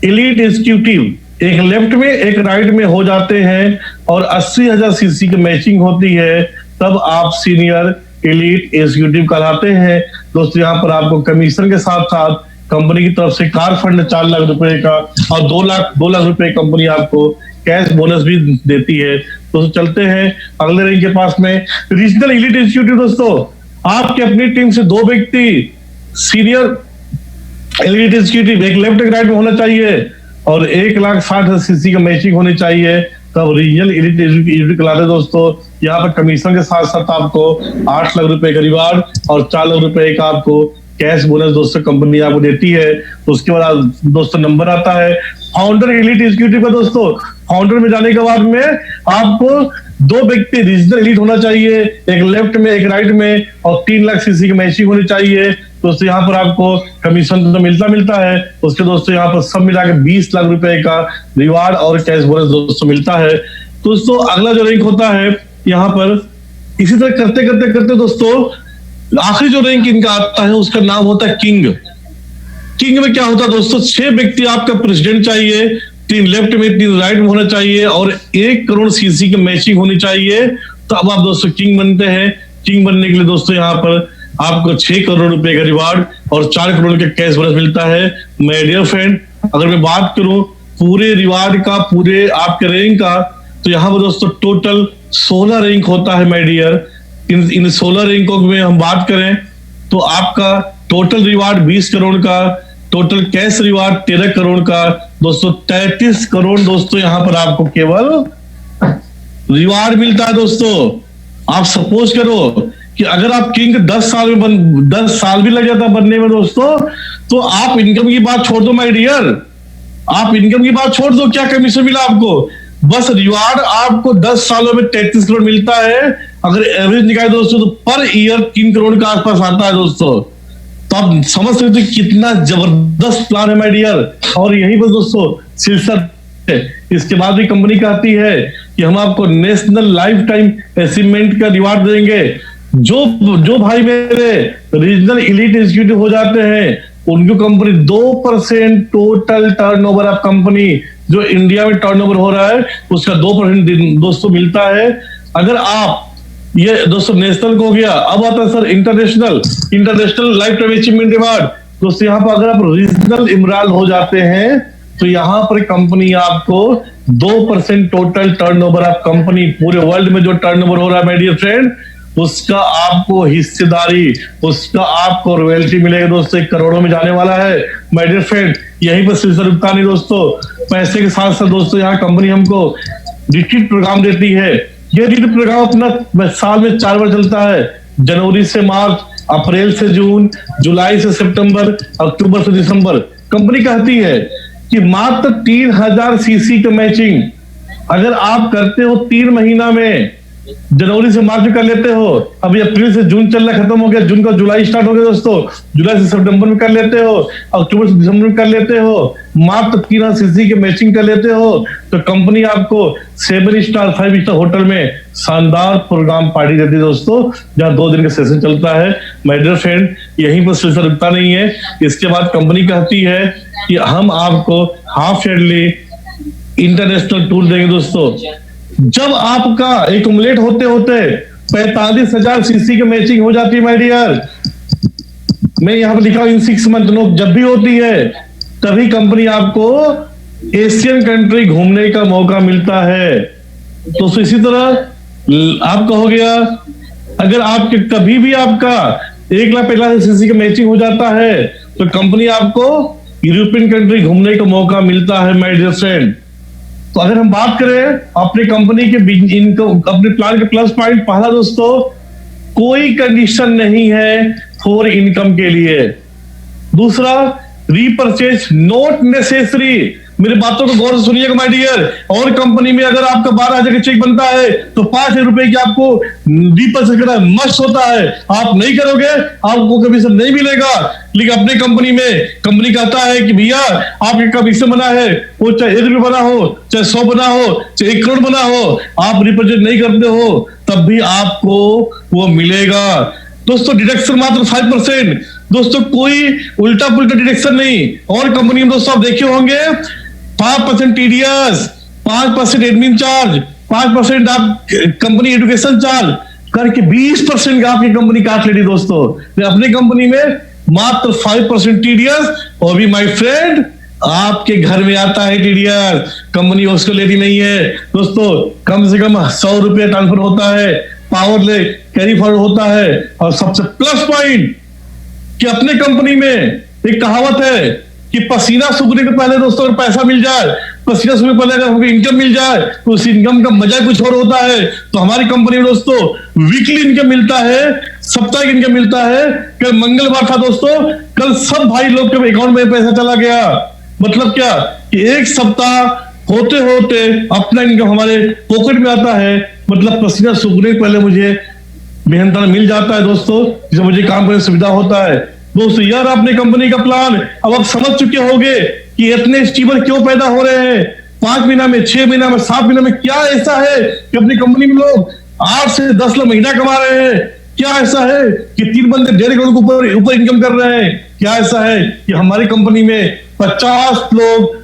एलीट एग्जीक्यूटिव, एक लेफ्ट में एक राइट में हो जाते हैं और 80,000 सीसी की मैचिंग होती है, तब आप सीनियर एलीट एग्जीक्यूटिव कहलाते हैं। दोस्तों यहाँ पर आपको कमीशन के साथ साथ कंपनी की तरफ से कार फंड 4 लाख रुपए का और 2 लाख रुपए कंपनी आपको कैश बोनस भी देती है। दोस्तों चलते हैं अगले रैंक के पास में, रीजनल एलीट एग्जीक्यूटिव। दोस्तों आपके अपनी टीम से 2 व्यक्ति सीनियर एलीट एग्जीक्यूटिव, एक लेफ्ट एक राइट में होना चाहिए और 1,60,000 सीसी का मैचिंग होनी चाहिए, तब रीजनल एलीट एग्जीक्यूटिव कहलाते दोस्तों। यहाँ पर कमीशन के साथ साथ आपको 8 लाख रुपए का रिवार्ड और 4 लाख रुपए का आपको कैश बोनस दोस्तों कंपनी आपको देती है। उसके बाद दोस्तों नंबर आता है फाउंडर एलीट एग्जीक्यूटिव का। दोस्तों फाउंडर में जाने के बाद में आपको 2 व्यक्ति रीजनल एलीट होना चाहिए, एक लेफ्ट में एक राइट में, और 3 लाख सीसी की मैचिंग होनी चाहिए। दोस्तों यहाँ पर आपको कमीशन तो मिलता है। उसके दोस्तों यहाँ पर सब मिला के 20 लाख रुपए का रिवार्ड और कैश बोनस दोस्तों मिलता है। दोस्तों अगला जो रैंक होता है यहाँ पर इसी तरह करते करते करते दोस्तों आखिरी जो रैंक इनका आता है उसका नाम होता है किंग। किंग में क्या होता है दोस्तों, 6 व्यक्ति आपका प्रेसिडेंट चाहिए, 3 लेफ्ट में 3 राइट में होना चाहिए और 1 करोड़ सीसी की मैचिंग होनी चाहिए। तो अब आप दोस्तों किंग बनते हैं। किंग बनने के लिए दोस्तों यहाँ पर आपको 6 करोड़ रुपए का रिवार्ड और 4 करोड़ का कैश बोनस मिलता है। माय डियर फ्रेंड, अगर मैं बात करूं पूरे रिवार्ड का, पूरे आपके रैंक का, तो यहाँ पर दोस्तों टोटल 16 रैंक होता है माय डियर। इन 16 रैंकों में हम बात करें तो आपका टोटल रिवार्ड 20 करोड़ का, टोटल कैश रिवार्ड 13 करोड़ का। दोस्तों 33 करोड़ दोस्तों यहाँ पर आपको केवल रिवार्ड मिलता है। दोस्तों आप सपोज करो कि अगर आप किंग 10 साल भी लग जाता बनने में दोस्तों, तो आप इनकम की बात छोड़ दो माय डियर, आप इनकम की बात छोड़ दो, क्या कमीशन मिला आपको, बस रिवार्ड आपको 10 सालों में 33 करोड़ मिलता है। अगर एवरेज निकाले दोस्तों तो पर ईयर 3 करोड़ के आसपास आता है दोस्तों। तो आप समझ सकते हो कितना जबरदस्त प्लान है माय डियर। और यही पर दोस्तों सिलसिला इसके बाद भी कंपनी कहती है कि हम आपको नेशनल लाइफ टाइम अचीवमेंट का रिवार्ड देंगे। जो भाई मेरे रीजनल एलीट एग्जीक्यूटिव हो जाते हैं उनको company 2% total turnover of company जो इंडिया में टर्नओवर हो रहा है उसका 2% दोस्तों मिलता है। अगर आप ये दोस्तों नेशनल को हो गया, अब आता है sir international life time achievement reward. दोस्तों यहाँ पर अगर आप रीजनल इमरान हो जाते हैं तो यहाँ पर कंपनी आपको 2% टोटल टर्नओवर ऑफ कंपनी, पूरे वर्ल्ड में जो टर्नओवर हो रहा है माय डियर फ्रेंड, उसका आपको हिस्सेदारी, उसका आपको रॉयल्टी मिलेगा दोस्तों, 1 करोड़ों में जाने वाला है माय डियर फ्रेंड। यहीं पर सिलसिला रुकता नहीं दोस्तों, पैसे के साथ साथ दोस्तों यहाँ कंपनी हमको रिट्रीट प्रोग्राम देती है। ये रिट्रीट प्रोग्राम अपना साल में 4 बार चलता है, जनवरी से मार्च, अप्रैल से जून, जुलाई से सितंबर, अक्टूबर से दिसंबर। कंपनी कहती है कि मात्र 3000 सीसी का मैचिंग अगर आप करते हो 3 महीना में, जनवरी से मार्च में कर लेते हो, अभी अप्रैल से जून चल रहा, खत्म हो गया, जून का जुलाई स्टार्ट हो गया दोस्तों, जुलाई से सितंबर में कर लेते हो, अक्टूबर से दिसंबर में कर लेते हो, मात्र 3000 सीसी के मैचिंग कर लेते हो, तो कंपनी आपको 7 स्टार 5 स्टार होटल में शानदार प्रोग्राम पार्टी देती है दोस्तों, जहां 2 दिन का सेशन चलता है माय डियर फ्रेंड। यहीं पर सिलसिला रुकता नहीं है। इसके बाद कंपनी कहती है कि हम आपको हाफ ईयरली इंटरनेशनल टूर देंगे दोस्तों। जब आपका एक्युमुलेट होते होते 45,000 सीसी की मैचिंग हो जाती है माय डियर, मैं यहाँ पर लिखा हूं इन 6 मंथ नो, जब भी होती है तभी कंपनी आपको एशियन कंट्री घूमने का मौका मिलता है। तो इसी तरह आपका हो गया, अगर आपके कभी भी आपका 1,50,000 सीसी का मैचिंग हो जाता है तो कंपनी आपको यूरोपियन कंट्री घूमने का मौका मिलता है माय डियर फ्रेंड। तो अगर हम बात करें अपनी कंपनी के इनकम, अपने प्लान के प्लस पॉइंट, पहला दोस्तों कोई कंडीशन नहीं है फॉर इनकम के लिए। दूसरा रीपरचेज नॉट नेसेसरी। मेरी बातों को गौर से सुनिएगा माय डियर। और कंपनी में अगर आपका 12,000 का चेक बनता है तो 5,000 रुपए की आपको रीपरचेज करना मस्ट होता है। आप नहीं करोगे आपको कमीशन नहीं मिलेगा। लेकिन अपने कंपनी में कंपनी कहता है कि भैया आपके कमीशन बना है, वो चाहे 1 रुपये बना हो, चाहे 100 बना हो, चाहे 1 करोड़ बना हो, आप रिप्रेजेंट नहीं करते हो तब भी आपको वो मिलेगा दोस्तों। डिडक्शन मात्र 5%। दोस्तों कोई उल्टा पुल्टा डिडक्शन नहीं। और कंपनी में दोस्तों आप देखे होंगे 5% टीडीएस, 5% एडमिन चार्ज, 5% आप कंपनी एजुकेशन चार्ज करके 20% का आपकी कंपनी काट लेती दोस्तों। अपनी कंपनी में मात्र 5% टीडीएस, और भी माय फ्रेंड आपके घर में आता है टीडीएस, कंपनी उसको लेती नहीं है दोस्तों। कम से कम 100 रुपये ट्रांसफर होता है, पावर ले कैरी फॉरवर्ड होता है। और सबसे प्लस पॉइंट कि अपने कंपनी में एक कहावत है कि पसीना सूखने के पहले दोस्तों अगर पैसा मिल जाए, पसीना सूखने के पहले अगर हमको इनकम मिल जाए तो उस इनकम का मजा कुछ और होता है। तो हमारी कंपनी में दोस्तों वीकली इनकम मिलता है, साप्ताहिक इनकम मिलता है। कल मंगलवार था दोस्तों, कल सब भाई लोग के अकाउंट में पैसा चला गया। मतलब क्या कि एक सप्ताह होते होते अपना इनकम हमारे पॉकेट में आता है। मतलब पसीना सूखने के पहले मुझे मेहनताना मिल जाता है दोस्तों, जिससे मुझे काम करने सुविधा होता है। दोस्तों यार अपनी कंपनी का प्लान अब आप समझ चुके होंगे कि इतने स्टीमर क्यों पैदा हो रहे हैं। 5 महीना में, 6 महीना में, 7 महीना में क्या ऐसा है कि अपनी कंपनी में लोग 8 से 10 लाख महीना कमा रहे हैं। क्या ऐसा है कि 3 बंदे 1.5 करोड़ के ऊपर इनकम कर रहे हैं। क्या ऐसा है कि हमारी कंपनी में 50 लोग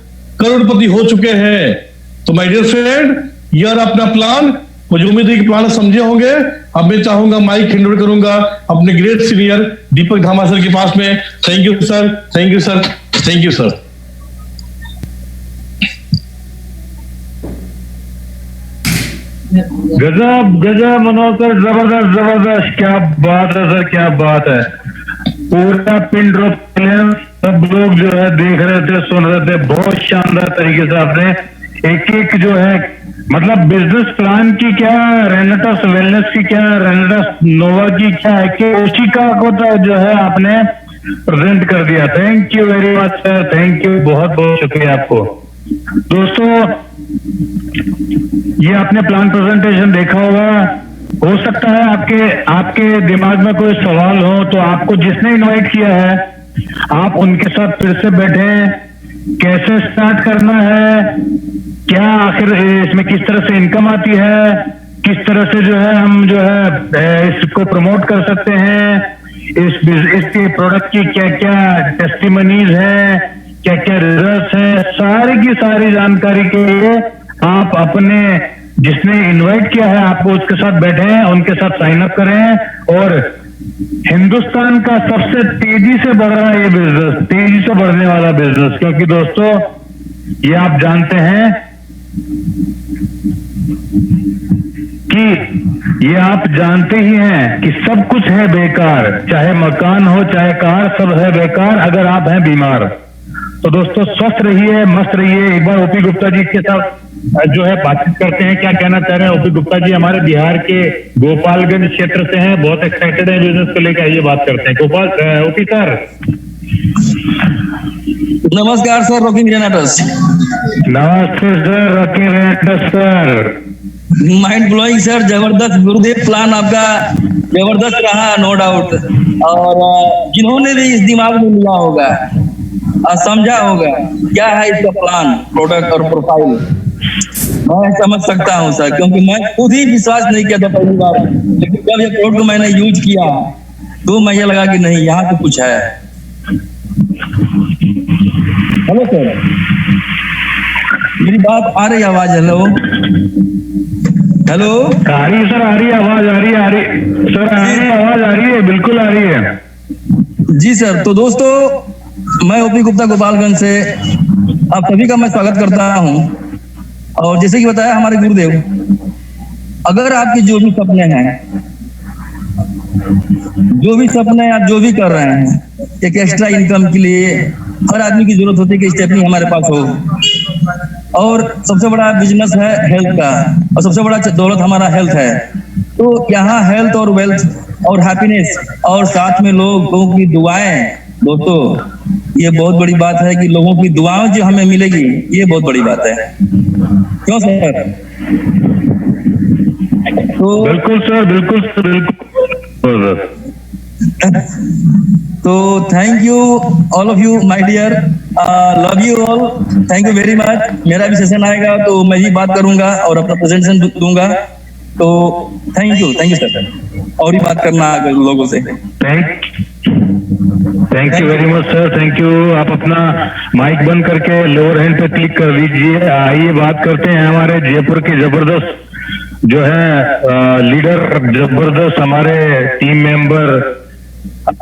करोड़पति हो चुके हैं। तो माय डियर फ्रेंड, यार अपना प्लान, मुझे उम्मीद है कि प्लान समझे होंगे। अब मैं चाहूंगा माइक हैंड ओवर करूंगा अपने ग्रेट सीनियर दीपक धामा सर के पास में। Thank you sir, thank you sir, thank you sir. गजब गजब मनोज सर, जबरदस्त जबरदस्त, क्या बात है सर, क्या बात है। पूरा पिन ड्रॉप सब लोग जो है देख रहे थे, सुन रहे थे। बहुत शानदार तरीके से आपने एक एक जो है मतलब बिजनेस प्लान की क्या, रेनेटस वेलनेस की क्या, रेनेटस नोवा की क्या है कि ओशिका को तो जो है आपने प्रेजेंट कर दिया। Thank you very much sir, thank you, बहुत बहुत शुक्रिया आपको। दोस्तों ये आपने प्लान प्रेजेंटेशन देखा होगा। हो सकता है आपके दिमाग में कोई सवाल हो तो आपको जिसने इनवाइट किया है आप उनके साथ फिर से बैठे, कैसे स्टार्ट करना है, क्या आखिर इसमें किस तरह से इनकम आती है, किस तरह से जो है हम जो है इसको प्रमोट कर सकते हैं, इसके प्रोडक्ट की क्या क्या टेस्टिमनीज है, क्या क्या रिजल्ट्स है, सारी की सारी जानकारी के लिए आप अपने जिसने इनवाइट किया है आपको उसके साथ बैठे, उनके साथ साइन अप करें। और हिंदुस्तान का सबसे तेजी से बढ़ रहा है ये बिजनेस, तेजी से बढ़ने वाला बिजनेस, क्योंकि दोस्तों ये आप जानते हैं कि ये आप जानते ही हैं कि सब कुछ है बेकार, चाहे मकान हो चाहे कार, सब है बेकार अगर आप हैं बीमार। तो दोस्तों स्वस्थ रहिए, मस्त रहिए। एक बार ओपी गुप्ता जी के साथ जो है बातचीत करते हैं, क्या कहना चाह रहे हैं ओपी गुप्ता जी। हमारे बिहार के गोपालगंज क्षेत्र से हैं, बहुत एक्साइटेड है बिजनेस को लेकर। आइए बात करते हैं गोपाल ओपी सर। नमस्कार सर, रॉकिंग रेनेटस। नमस्ते sir, rocking रेनेटस sir. Mind blowing sir, जबरदस्त गुरुदेव प्लान आपका जबरदस्त रहा, नो डाउट। और जिन्होंने भी इस दिमाग में लिया होगा और समझा होगा क्या है इसका प्लान, प्रोडक्ट और प्रोफाइल, मैं समझ सकता हूं सर, क्योंकि मैं खुद ही विश्वास नहीं किया था पहली बार, लेकिन जब ये प्रोडक्ट को मैंने यूज किया तो मुझे लगा कि नहीं यहाँ तो कुछ है। हेलो सर, मेरी बात आ रही आवाज? हेलो हेलो, आ रही सर, आ रही आवाज, आ रही सर, आ रही आवाज, आ रही है, बिल्कुल आ रही है जी सर। तो दोस्तों मैं ओपी गुप्ता गोपालगंज से आप सभी का मैं स्वागत करता हूं। और जैसे कि बताया हमारे गुरुदेव, अगर आपके जो भी सपने हैं, जो भी सपने आप जो भी कर रहे हैं, एक एक्स्ट्रा इनकम के लिए हर आदमी की जरूरत होती है कि स्टेपनी हमारे पास हो। और सबसे बड़ा बिजनेस है हेल्थ का, और सबसे बड़ा दौलत हमारा हेल्थ है। तो यहाँ हेल्थ और वेल्थ और हैप्पीनेस और साथ में लोगों की दुआएं, दोस्तों ये बहुत बड़ी बात है कि लोगों की दुआएं जो हमें मिलेगी, ये बहुत बड़ी बात है। क्यों सर? तो बिल्कुल सर, बिल्कुल सर, बिल्कुल। तो thank you all of you my dear, love you all, thank you very much. मेरा भी सेशन आएगा तो मैं ही बात करूंगा और अपना प्रेजेंटेशन दूंगा। तो थैंक यू सर, और ही बात करना लोगों से। Thank you very much sir, thank you. आप अपना माइक बंद करके लोअर हैंड पे क्लिक कर दीजिए। आइए बात करते हैं हमारे जयपुर के जबरदस्त जो है लीडर, जबरदस्त हमारे टीम मेंबर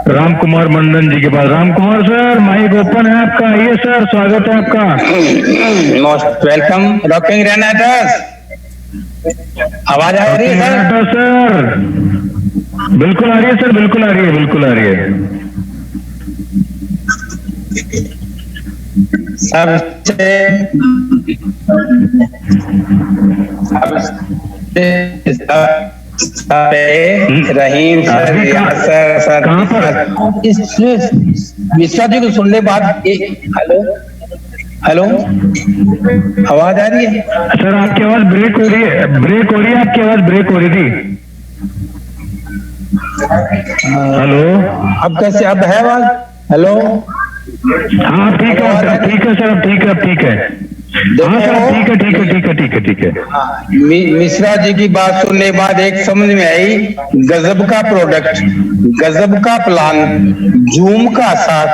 राम कुमार मंडन जी के पास। Ram Kumar sir, mike open है आपका, आइए सर, स्वागत है आपका। मोस्ट वेलकम रॉकिंग रेनेटस। आवाज आ रही है सर? बिल्कुल आ रही है सर, बिल्कुल आ रही है, बिल्कुल आ रही है। सबसे रहीम सर, मिश्रा जी को सुनने बाद हेलो हेलो, आवाज आ रही है सर? आपकी आवाज ब्रेक हो रही है, आपकी आवाज ब्रेक हो रही थी। हेलो, अब कैसे, अब है आवाज? हेलो, हाँ ठीक है सर, अब ठीक है। हाँ सर, ठीक है। मिश्रा जी की बात सुनने के बाद एक समझ में आई, गजब का प्रोडक्ट, गजब का प्लान, जूम का साथ,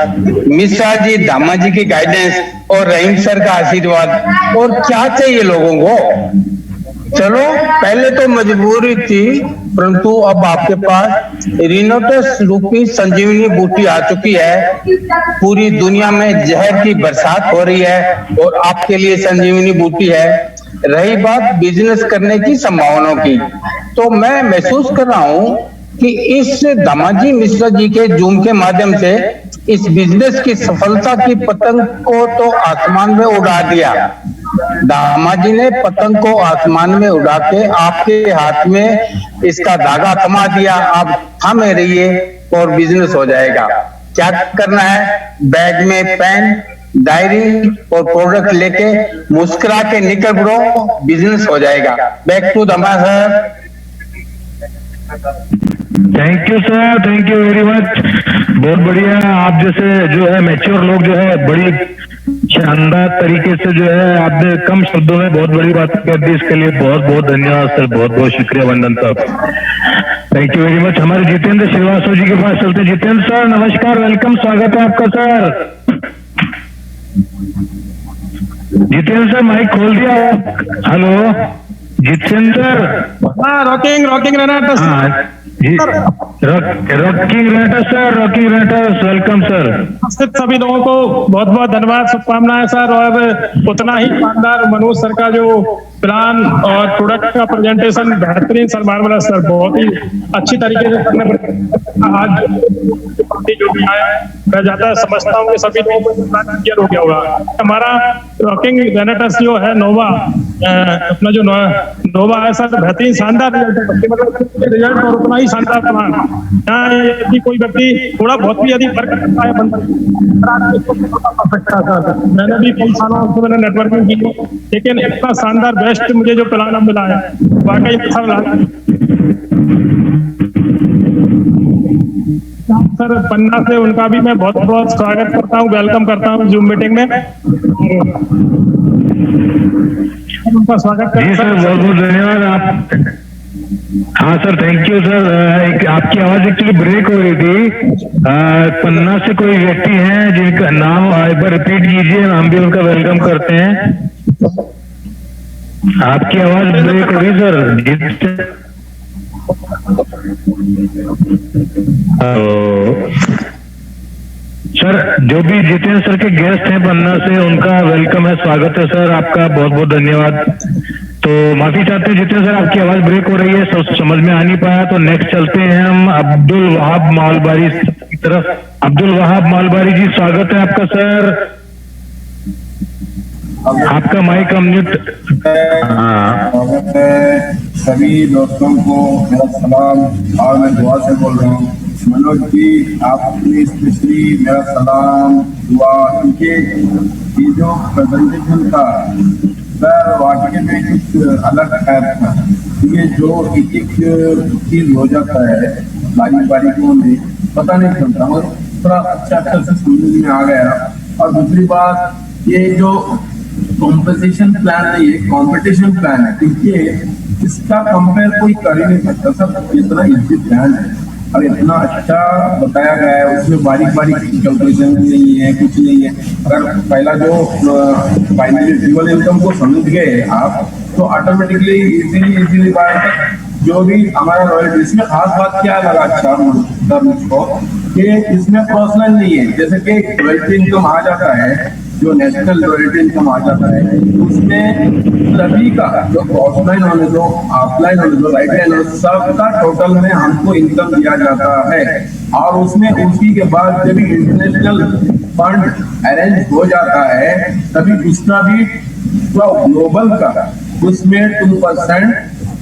मिश्रा जी, दामा जी की गाइडेंस और रहीम सर का आशीर्वाद, और क्या चाहिए लोगों को। चलो, पहले तो मजबूरी थी, परंतु अब आपके पास रिनोटस रूपी संजीवनी बूटी आ चुकी है। पूरी दुनिया में जहर की बरसात हो रही है और आपके लिए संजीवनी बूटी है। रही बात बिजनेस करने की संभावनाओं की, तो मैं महसूस कर रहा हूं कि इस दामाजी मिश्रा जी के जूम के माध्यम से इस बिजनेस की सफलता की पतंग को तो आसमान में उड़ा दिया। दामाजी ने पतंग को आसमान में उड़ा के आपके हाथ में इसका धागा थमा दिया। आप थामे रहिए और बिजनेस हो जाएगा। क्या करना है? बैग में पेन, डायरी और प्रोडक्ट लेके मुस्कुरा के निकल पड़ो, बिजनेस हो जाएगा। बैक टू दामा sir. Thank you sir, thank you very much. बहुत बढ़िया। आप जैसे जो है मैच्योर लोग जो है बड़ी शानदार तरीके से जो है आपने कम शब्दों में बहुत बड़ी बात कर दी, इसके लिए बहुत बहुत धन्यवाद सर, बहुत बहुत शुक्रिया वंदन साहब, थैंक यू वेरी मच। हमारे जितेंद्र श्रीवास्तव जी के पास चलते। जितेंद्र सर नमस्कार, वेलकम, स्वागत है आपका सर। जितेंद्र सर माइक खोल दिया। हेलो जितेंद्र। हाँ, रॉकिंग रहना था हाँ जी, रॉकिंग राइटर्स, वेलकम सर। उपस्थित सभी लोगों को बहुत बहुत धन्यवाद, शुभकामनाएं सर। और उतना ही शानदार मनोज सर का जो प्लान और प्रोडक्ट का प्रेजेंटेशन बेहतरीन, सलमान वाला सर बहुत ही अच्छी तरीके से करने पर आज जो भी आया, मैं ज्यादा समझता हूँ कि सभी लोगों को क्लियर हो गया होगा। हमारा रॉकिंग रेनेटर्स जो है नोवा, अपना जो नोवा है सर, बेहतरीन शानदार रिजल्ट और उतना ही शानदार प्लान। यहाँ यदि कोई व्यक्ति थोड़ा बहुत भी यदि फर्क करता है मैंने भी कई सालों से मैंने नेटवर्किंग की, लेकिन इतना शानदार बेस्ट मुझे जो प्लान अब मिला है वाकई अच्छा लगा सर। पन्ना से उनका भी मैं बहुत बहुत स्वागत करता हूँ, वेलकम करता हूँ जूम मीटिंग में। उनका स्वागत करता हूं। सर बहुत बहुत धन्यवाद आप। हाँ सर, थैंक यू सर। आपकी आवाज एक्चुअली ब्रेक हो रही थी। पन्ना से कोई व्यक्ति हैं जिनका नाम एक बार रिपीट कीजिए, हम भी उनका वेलकम करते हैं। आपकी आवाज ब्रेक हो रही सर। सर जो भी जितेंद्र सर के गेस्ट हैं पन्ना से, उनका वेलकम है, स्वागत है सर आपका, बहुत बहुत धन्यवाद। तो माफी चाहते हैं जितेंद्र सर, आपकी आवाज ब्रेक हो रही है, समझ में आ नहीं पाया। तो नेक्स्ट चलते हैं हम अब्दुल वहाब मालबारी की तरफ। अब्दुल वहाब मालबारी जी, स्वागत है आपका सर, आपका माइक अनम्यूट। सभी दोस्तों को मेरा सलाम, और मैं दुआ से बोल रहा हूँ। मनोज जी, आपने स्पेशली मेरा सलाम दुआ, क्योंकि ये जो प्रेजेंटेशन था सर वाकई में कुछ अलग टाइप था। ये जो एक एक चीज हो जाता है बारीकियों में पता नहीं चलता, और थोड़ा अच्छा से समझ में आ गया। और दूसरी बात, ये जो कॉम्पोजिशन प्लान नहीं है, कॉम्पिटिशन प्लान है, क्योंकि इसका कंपेयर कोई कर ही नहीं सकता सर। इतना इजी प्लान है और इतना अच्छा बताया गया है, उसमें बारीक कैलकुलेशन नहीं है, कुछ नहीं है। अगर पहला जो फाइनली ड्यूअल इनकम को समझ गए आप, तो ऑटोमेटिकली इजीली जो भी हमारा रॉयल्टी, इसमें खास बात क्या लगा अच्छा सर मुझको, कि इसमें पर्सनल नहीं है। जैसे कि रॉयल्टी इनकम आ जाता है, जो नेशनल रॉयल्टी इनकम आ जाता है, उसमें सभी का जो ऑफलाइन होने दो, ऑफलाइन होने दो, राइट हैंड, सबका टोटल में हमको इनकम दिया जाता है। और उसमें उसी के बाद जब इंटरनेशनल फंड अरेंज हो जाता है तभी उसका भी ग्लोबल का उसमें 2%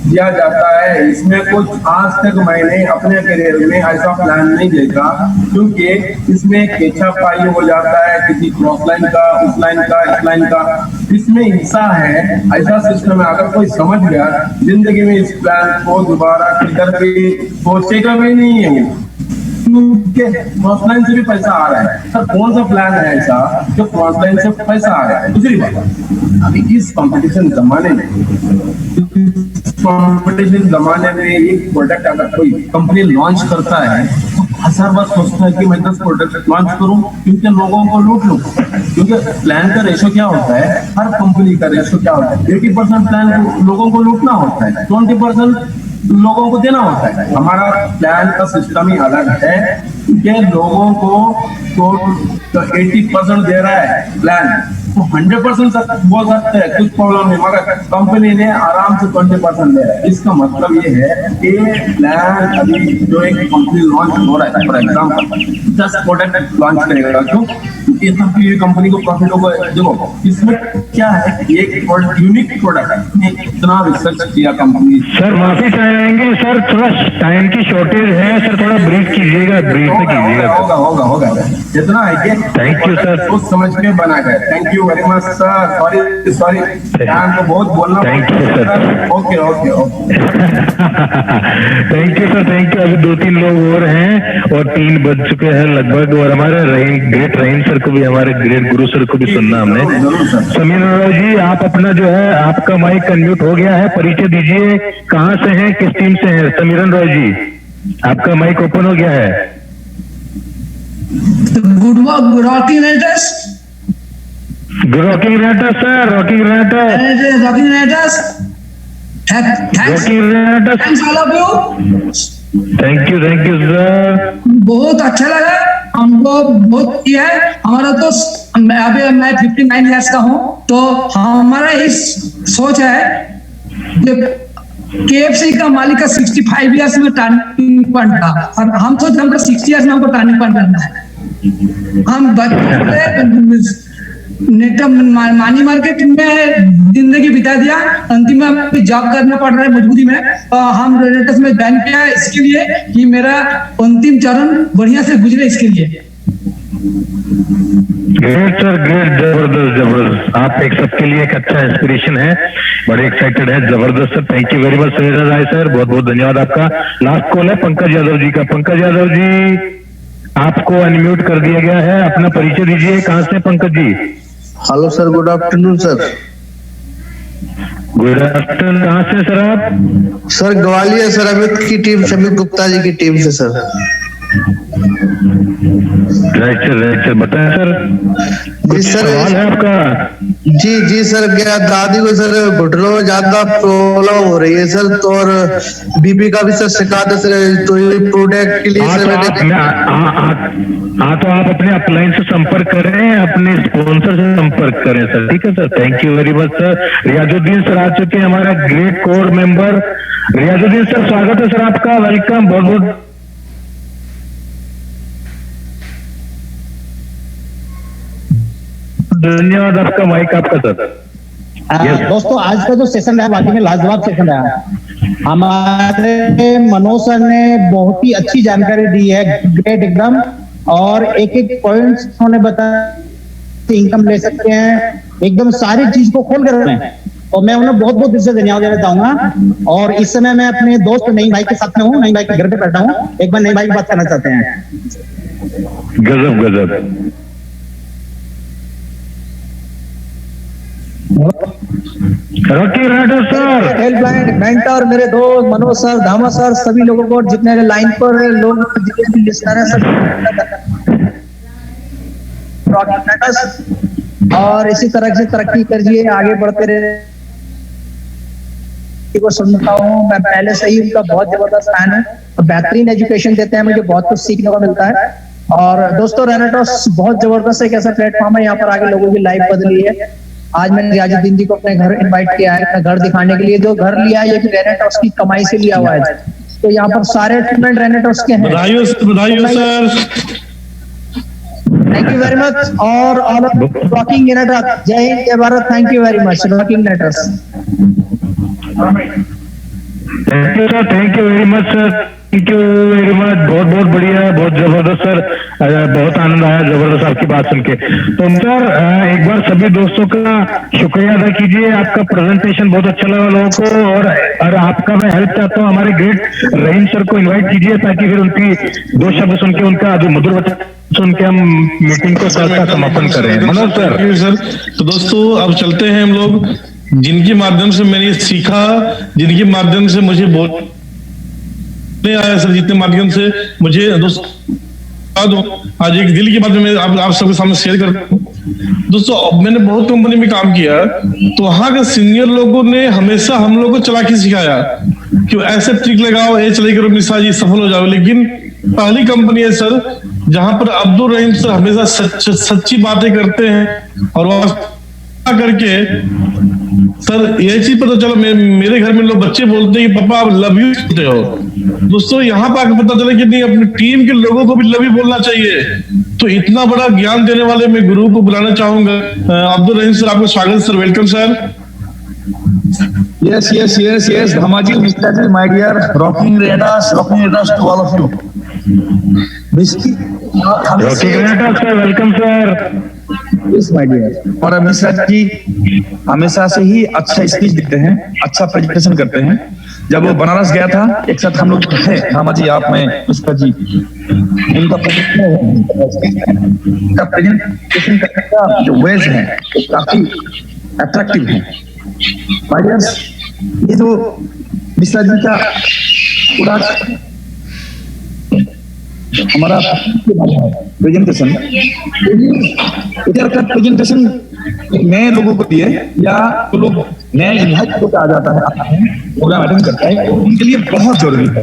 दिया जाता है। इसमें कुछ आज तक मैंने अपने करियर में ऐसा प्लान नहीं देखा, क्योंकि इसमें केचा पाई हो जाता है किसी क्रॉस लाइन का, उस लाइन का, इस लाइन का, इसमें हिस्सा है। ऐसा सिस्टम है, अगर कोई समझ गया जिंदगी में इस प्लान को दोबारा किधर भी सोचेगा भी नहीं है वो, क्योंकि क्रॉस लाइन से भी पैसा आ रहा है। सर कौन सा प्लान है ऐसा जो क्रॉस लाइन से पैसा आ रहा है? दूसरी बात, अभी इस कंपटीशन जमाने में एक प्रोडक्ट अगर कोई कंपनी लॉन्च करता है तो हजार बार सोचता है कि मैं 10 प्रोडक्ट लॉन्च करूं क्योंकि लोगों को लूट लूं। क्योंकि प्लान का रेशो क्या होता है, हर कंपनी का रेशो क्या होता है, 80% प्लान लोगों को लूटना होता है, 20% लोगों को देना होता है। हमारा प्लान का सिस्टम ही अलग है कि लोगों को तो 80% दे रहा है प्लान, तो 100% बोल सकते हैं कुछ प्रॉब्लम नहीं, मगर कंपनी ने आराम से 20% दे रहा है। इसका मतलब ये है कि प्लान अभी जो एक कंपनी लॉन्च हो रहा है, फॉर एग्जाम्पल 10 प्रोडक्ट लॉन्च करेगा, क्यों? ये कंपनी को प्रॉफिट होगा। देखो इसमें क्या है, एक यूनिक प्रोडक्ट में इतना रिसर्च किया कंपनी। सर माफी चाहेंगे सर, थोड़ा टाइम की शॉर्टेज है सर, थोड़ा ब्रीफ कीजिएगा, ब्रीफ में कीजिएगा। होगा इतना है कि थैंक यू सर, सोच समझ के बना गया। Thank you very much sir, sorry को बहुत बोलना। Thank you sir. Okay thank you sir, thank you. अभी 2-3 लोग और हैं और 3 बज चुके हैं लगभग, और हमारे ग्रेट रहीम सर को भी, हमारे ग्रेट गुरु सर को भी सुनना हमने। समीर राव जी, आप अपना जो है आपका माइक अनम्यूट हो गया है, परिचय दीजिए, कहाँ से हैं, किस टीम से हैं? समीरन राव जी, आपका माइक ओपन हो गया है। Good work rocking writers, rocking writers sir, rocking writers, rocking writers, rocking writers, thanks all of you, thank you sir. बहुत अच्छा लगा हमको, बहुत किया है हमारा। तो अभी मैं 59 ईयर्स का हूँ, तो हमारा इस सोच है KFC का मालिक का 65 ईयर्स में टर्निंग पॉइंट था, और हम सोच हमको 60 ईयर्स में हमको टर्निंग पॉइंट करना है। हम मानी मार्केट में जिंदगी बिता दिया, अंतिम में जॉब करना पड़ रहा है मजबूरी में, तो हम रेनेटस में ज्वाइन किया इसके लिए कि मेरा अंतिम चरण बढ़िया से गुजरे, इसके लिए। ग्रेट सर, ग्रेट, जबरदस्त। आप एक सबके लिए एक अच्छा इंस्पिरेशन है, बड़े एक्साइटेड है, जबरदस्त sir. Thank you very much Sameer Rai sir, बहुत बहुत धन्यवाद आपका। लास्ट कॉल है पंकज यादव जी का। पंकज यादव जी, आपको अनम्यूट कर दिया गया है, अपना परिचय दीजिए, कहाँ से Pankaj ji? Hello sir, good afternoon sir. Good afternoon, कहाँ से सर आप? सर ग्वालियर सर, अमित की टीम, शमित गुप्ता जी की टीम से सर। राइट सर, बताएं सर, जी सर, सवाल है आपका? जी सर, क्या दादी को सर घुटनों में ज्यादा प्रॉब्लम हो रही है सर, तो और बीपी का भी सर शिकायत है सर, तो ये प्रोडक्ट के लिए सर तो आप अपने अपलाइन से संपर्क करें, अपने स्पॉन्सर से संपर्क करें सर, ठीक है sir. Thank you very much sir. Riyazuddin sir आ चुके हैं, हमारा great core member. Riyazuddin sir, स्वागत है सर आपका, वेलकम, बहुत बहुत धन्यवाद। आपका माइक आपका सर। दोस्तों, आज का जो सेशन रहा वाकई में लाजवाब सेशन रहा। हमारे मनोज सर ने बहुत ही अच्छी जानकारी दी है, ग्रेट एकदम, और एक पॉइंट्स उन्होंने बताया, इनकम ले सकते हैं, एकदम सारी चीज को खोल कर रहे हैं, और मैं उन्हें बहुत बहुत दिल से धन्यवाद देना चाहूंगा। और इस समय मैं अपने दोस्त नईम भाई के साथ में हूँ, नईम भाई के घर पे बैठा हूँ, एक बार नईम भाई की बात करना चाहते हैं। गजब। Rocky writer sir, helpline mentor, मेरे दोस्त मनोज सर, धामा सर, सभी लोगों को, जितने लाइन पर लोग, जितने भी लिसनर हैं सब, रॉकी राइटर्स, और इसी तरह से तरक्की करिए, आगे बढ़ते रहे। को सुनता हूँ मैं, पहले से ही उनका बहुत जबरदस्त फैन है, बेहतरीन एजुकेशन देते हैं, मुझे बहुत कुछ सीखने को मिलता है। और दोस्तों, रेनेटॉस बहुत जबरदस्त एक ऐसा प्लेटफॉर्म है, यहाँ पर आगे लोगों की लाइफ बदली है। आज मैंने रियाजुद्दीन जी को अपने घर इनवाइट किया है, अपना घर दिखाने के लिए। जो घर लिया है ये भी रेनेटॉस की कमाई से लिया हुआ है, तो यहाँ पर सारे ट्रीटमेंट रेनेटॉस के हैं। बधाई हो sir. Thank you very much और ऑल ऑफ रॉकिंग यूनाइटेड। जय हिंद, जय Bharat. Thank you very much rocking United. Thank you sir, thank you very much sir, thank you very much. बहुत बहुत बढ़िया है, बहुत जबरदस्त सर, बहुत आनंद आया जबरदस्त आपकी बात सुन के। तो सर एक बार सभी दोस्तों का शुक्रिया अदा कीजिए, आपका प्रेजेंटेशन बहुत अच्छा लगा लोगों को, और आपका मैं हेल्प चाहता हूँ, हमारे ग्रेट रहीम सर को इन्वाइट कीजिए ताकि फिर उनकी दो शब्द सुन के, उनका जो मधुर वचन सुन के हम मीटिंग को सर का समापन कर रहे हैं। मनोज सर। तो दोस्तों अब चलते हैं हम लोग, जिनके माध्यम से मैंने सीखा, जिनके माध्यम से मुझे बोलने आया सर, जितने माध्यम से मुझे दोस्तों आज एक दिल की बात में आप सबके सामने शेयर करता हूँ। दोस्तों मैंने बहुत कंपनी में काम किया, तो वहां के सीनियर लोगों ने हमेशा हम लोग को चालाकी सिखाया कि ऐसे ट्रिक लगाओ, ये चले करो मिश्रा जी, सफल हो जाओ। लेकिन पहली कंपनी है सर जहां पर अब्दुल रहीम सर हमेशा सच्ची बातें करते हैं, और वहां करके सर ये चीज पता चला, मेरे घर में लोग बच्चे बोलते हैं कि पापा आप लव यू बोलते हो। दोस्तों यहाँ पर आकर पता चला कि नहीं, अपनी टीम के लोगों को भी लव यू बोलना चाहिए। तो इतना बड़ा ज्ञान देने वाले मैं गुरु को बुलाना चाहूंगा। अब्दुल रहीम सर, आपका स्वागत sir, welcome sir. Yes, yes, yes, yes. Dhamaji, Mr. Ji, my dear, rocking radars to all of you. Rocking United sir, welcome sir. Yes, my dear. और मिश्रा जी हमेशा से ही अच्छा स्पीच देते हैं, अच्छा प्रेजेंटेशन करते हैं। जब वो बनारस गया था, एक साथ हम लोग थे, धामाजी आप में मिश्रा जी, उनका प्रेजेंटेशन करने का जो वेज है काफी अट्रैक्टिव है। माय डियर्स, ये जो मिश्रा जी का पूरा हमारा प्रेजेंटेशन, इधर का प्रेजेंटेशन नए लोगों को दिए या तो लोग नए इन्वाइट होकर आ जाता है, प्रोग्राम अटेंड करता है, उनके लिए बहुत जरूरी है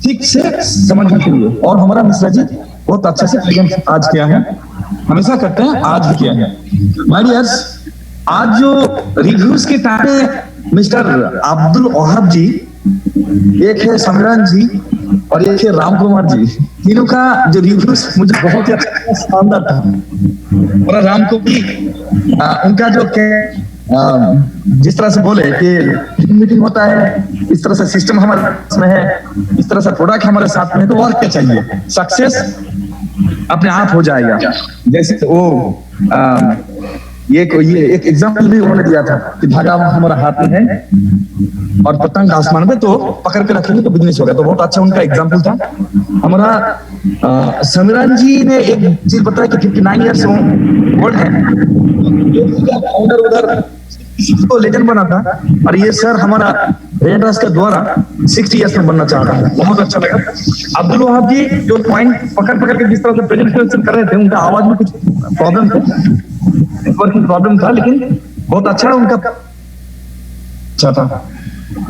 ठीक से समझने के लिए। और हमारा मिश्रा जी बहुत अच्छा से प्रेजेंट आज किया है, हमेशा करते हैं, आज भी किया है। माय डियर्स, आज जो रिव्यूज के टाइम में मिस्टर अब्दुल वहाब जी, एक है समरान जी और एक है राम कुमार जी, तीनों का जो रिव्यूज मुझे बहुत ही अच्छा शानदार था। और राम को भी उनका जो जिस तरह से बोले कि मीटिंग होता है, इस तरह से सिस्टम हमारे पास में है, इस तरह से प्रोडक्ट हमारे साथ में है, तो और क्या चाहिए, सक्सेस अपने आप हो जाएगा। जैसे वो ये एक एग्जाम्पल भी उन्होंने दिया था कि धागा हमारा हाथ में है और पतंग आसमान में, तो पकड़ के रखेंगे तो बिजनेस होगा। तो बहुत अच्छा उनका एग्जाम्पल था। हमारा समीरान जी ने एक चीज बताया कि 59 ईयर्स ओल्ड है, उधर तो लेजेंड बना था, और ये सर हमारा रेडर्स के द्वारा 60 ईयर्स में बनना चाह रहा है। बहुत अच्छा लगा। अब्दुल वहाब जी जो पॉइंट पकड़ के जिस तरह से प्रेजेंटेशन कर रहे थे, उनका आवाज में कुछ प्रॉब्लम था, लेकिन बहुत अच्छा उनका अच्छा था।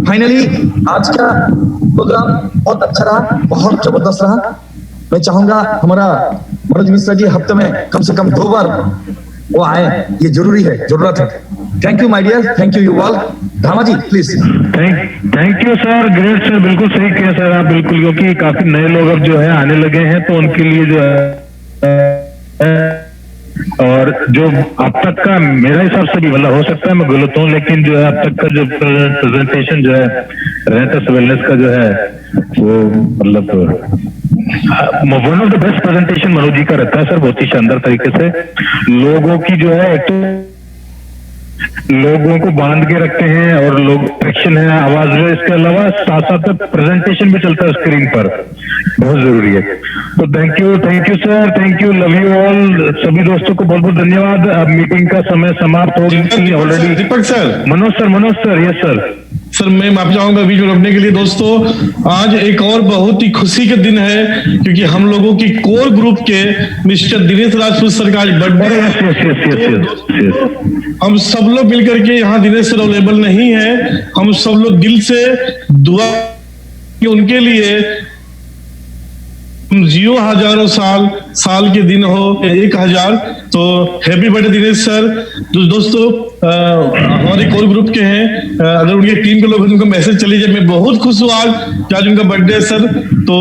फाइनली आज का प्रोग्राम बहुत अच्छा रहा, बहुत जबरदस्त रहा। मैं चाहूंगा हमारा मनोज मिश्रा जी हफ्ते में कम से कम 2 बार वो आए, ये जरूरी है, जरूरत है। Thank you my dear, thank you all. Dhama ji please. Thank you sir, great sir, बिल्कुल सही किया सर आप, बिल्कुल, क्योंकि काफी नए लोग अब जो है आने लगे हैं, तो उनके लिए जो है और जो अब तक का मेरा हिसाब से भी मतलब हो सकता है मैं गलत हूँ, लेकिन जो है अब तक का जो प्रेजेंटेशन जो है रेंटर्स वेलनेस का जो है वो मतलब one of the best presentation Manoj ji का रहता है सर, बहुत ही शानदार तरीके से लोगों की जो है, एक तो लोगों को बांध के रखते हैं और लोग एक्शन है आवाज में, इसके अलावा साथ साथ प्रेजेंटेशन भी चलता है स्क्रीन पर, बहुत जरूरी है। तो thank you sir, thank you, love you all. सभी दोस्तों को बहुत बहुत धन्यवाद। अब मीटिंग का समय समाप्त हो गया already. Deepak sir, Manoj sir, yes sir, मैं माफी चाहूंगा बीच में रोकने के लिए। दोस्तों आज एक और बहुत ही खुशी का दिन है, क्योंकि हम लोगों की कोर ग्रुप के मिस्टर दिनेश राजपूत सर का आज बर्थडे है। हम सब लोग मिलकर के यहाँ दिनेश सर अवेलेबल नहीं है, हम सब लोग दिल से दुआ कि उनके लिए जियो हजारों साल, साल के दिन हो 1000। तो हैप्पी बर्थडे दिनेश सर। तो दोस्तों हमारे कोर ग्रुप के हैं, अगर उनके टीम के लोग उनको मैसेज चली जाए, मैं बहुत खुश हूँ आज कि आज उनका बर्थडे है सर। तो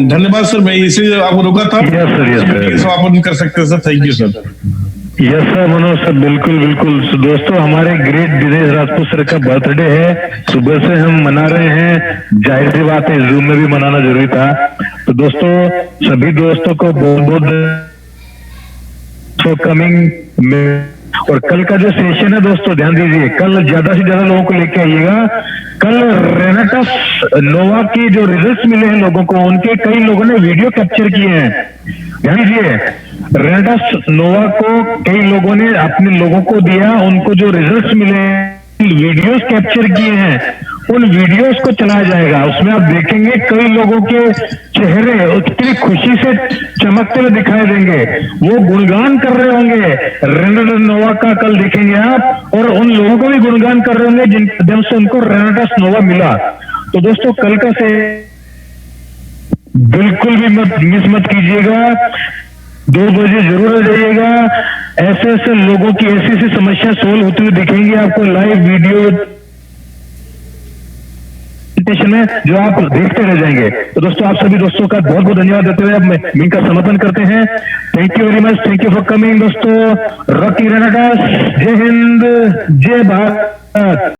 धन्यवाद सर, मैं इसे आपको रोका था। Yes, sir, yes, sir. समापन कर सकते हैं sir. Thank you sir. Yes sir, Manoj sir, बिल्कुल बिल्कुल। So, दोस्तों हमारे ग्रेट दिनेश राजपूत सर का बर्थडे है, सुबह से हम मना रहे हैं। जाहिर सी बात है, जूम में भी मनाना जरूरी था। तो दोस्तों सभी दोस्तों को बहुत बहुत फॉर कमिंग में। और कल का जो सेशन है दोस्तों ध्यान दीजिए, कल ज्यादा से ज्यादा लोगों को लेके आइएगा। कल रेनेटस नोवा की जो रिजल्ट्स मिले हैं लोगों को, उनके कई लोगों ने वीडियो कैप्चर किए हैं। ध्यान दीजिए, रेनेटस नोवा को कई लोगों ने अपने लोगों को दिया, उनको जो रिजल्ट्स मिले हैं वीडियोस कैप्चर किए हैं, उन वीडियोस को चलाया जाएगा। उसमें आप देखेंगे कई लोगों के चेहरे उतनी खुशी से चमकते हुए दिखाई देंगे, वो गुणगान कर रहे होंगे रेनेटस नोवा का। कल देखेंगे आप, और उन लोगों को भी गुणगान कर रहे होंगे जिन माध्यम से उनको रेनेटस नोवा मिला। तो दोस्तों कल का से बिल्कुल भी मिस मत कीजिएगा, 2 बजे जरूर आ जाइएगा। ऐसे ऐसे लोगों की ऐसी ऐसी समस्या सोल्व होती हुई दिखेंगे आपको लाइव वीडियो में, जो आप देखते रह जाएंगे। तो दोस्तों आप सभी दोस्तों का बहुत बहुत धन्यवाद देते हुए अब मीटिंग का समापन करते हैं। Thank you very much, thank you for coming दोस्तों। रॉकी रेनेटस, जय हिंद, जय भारत।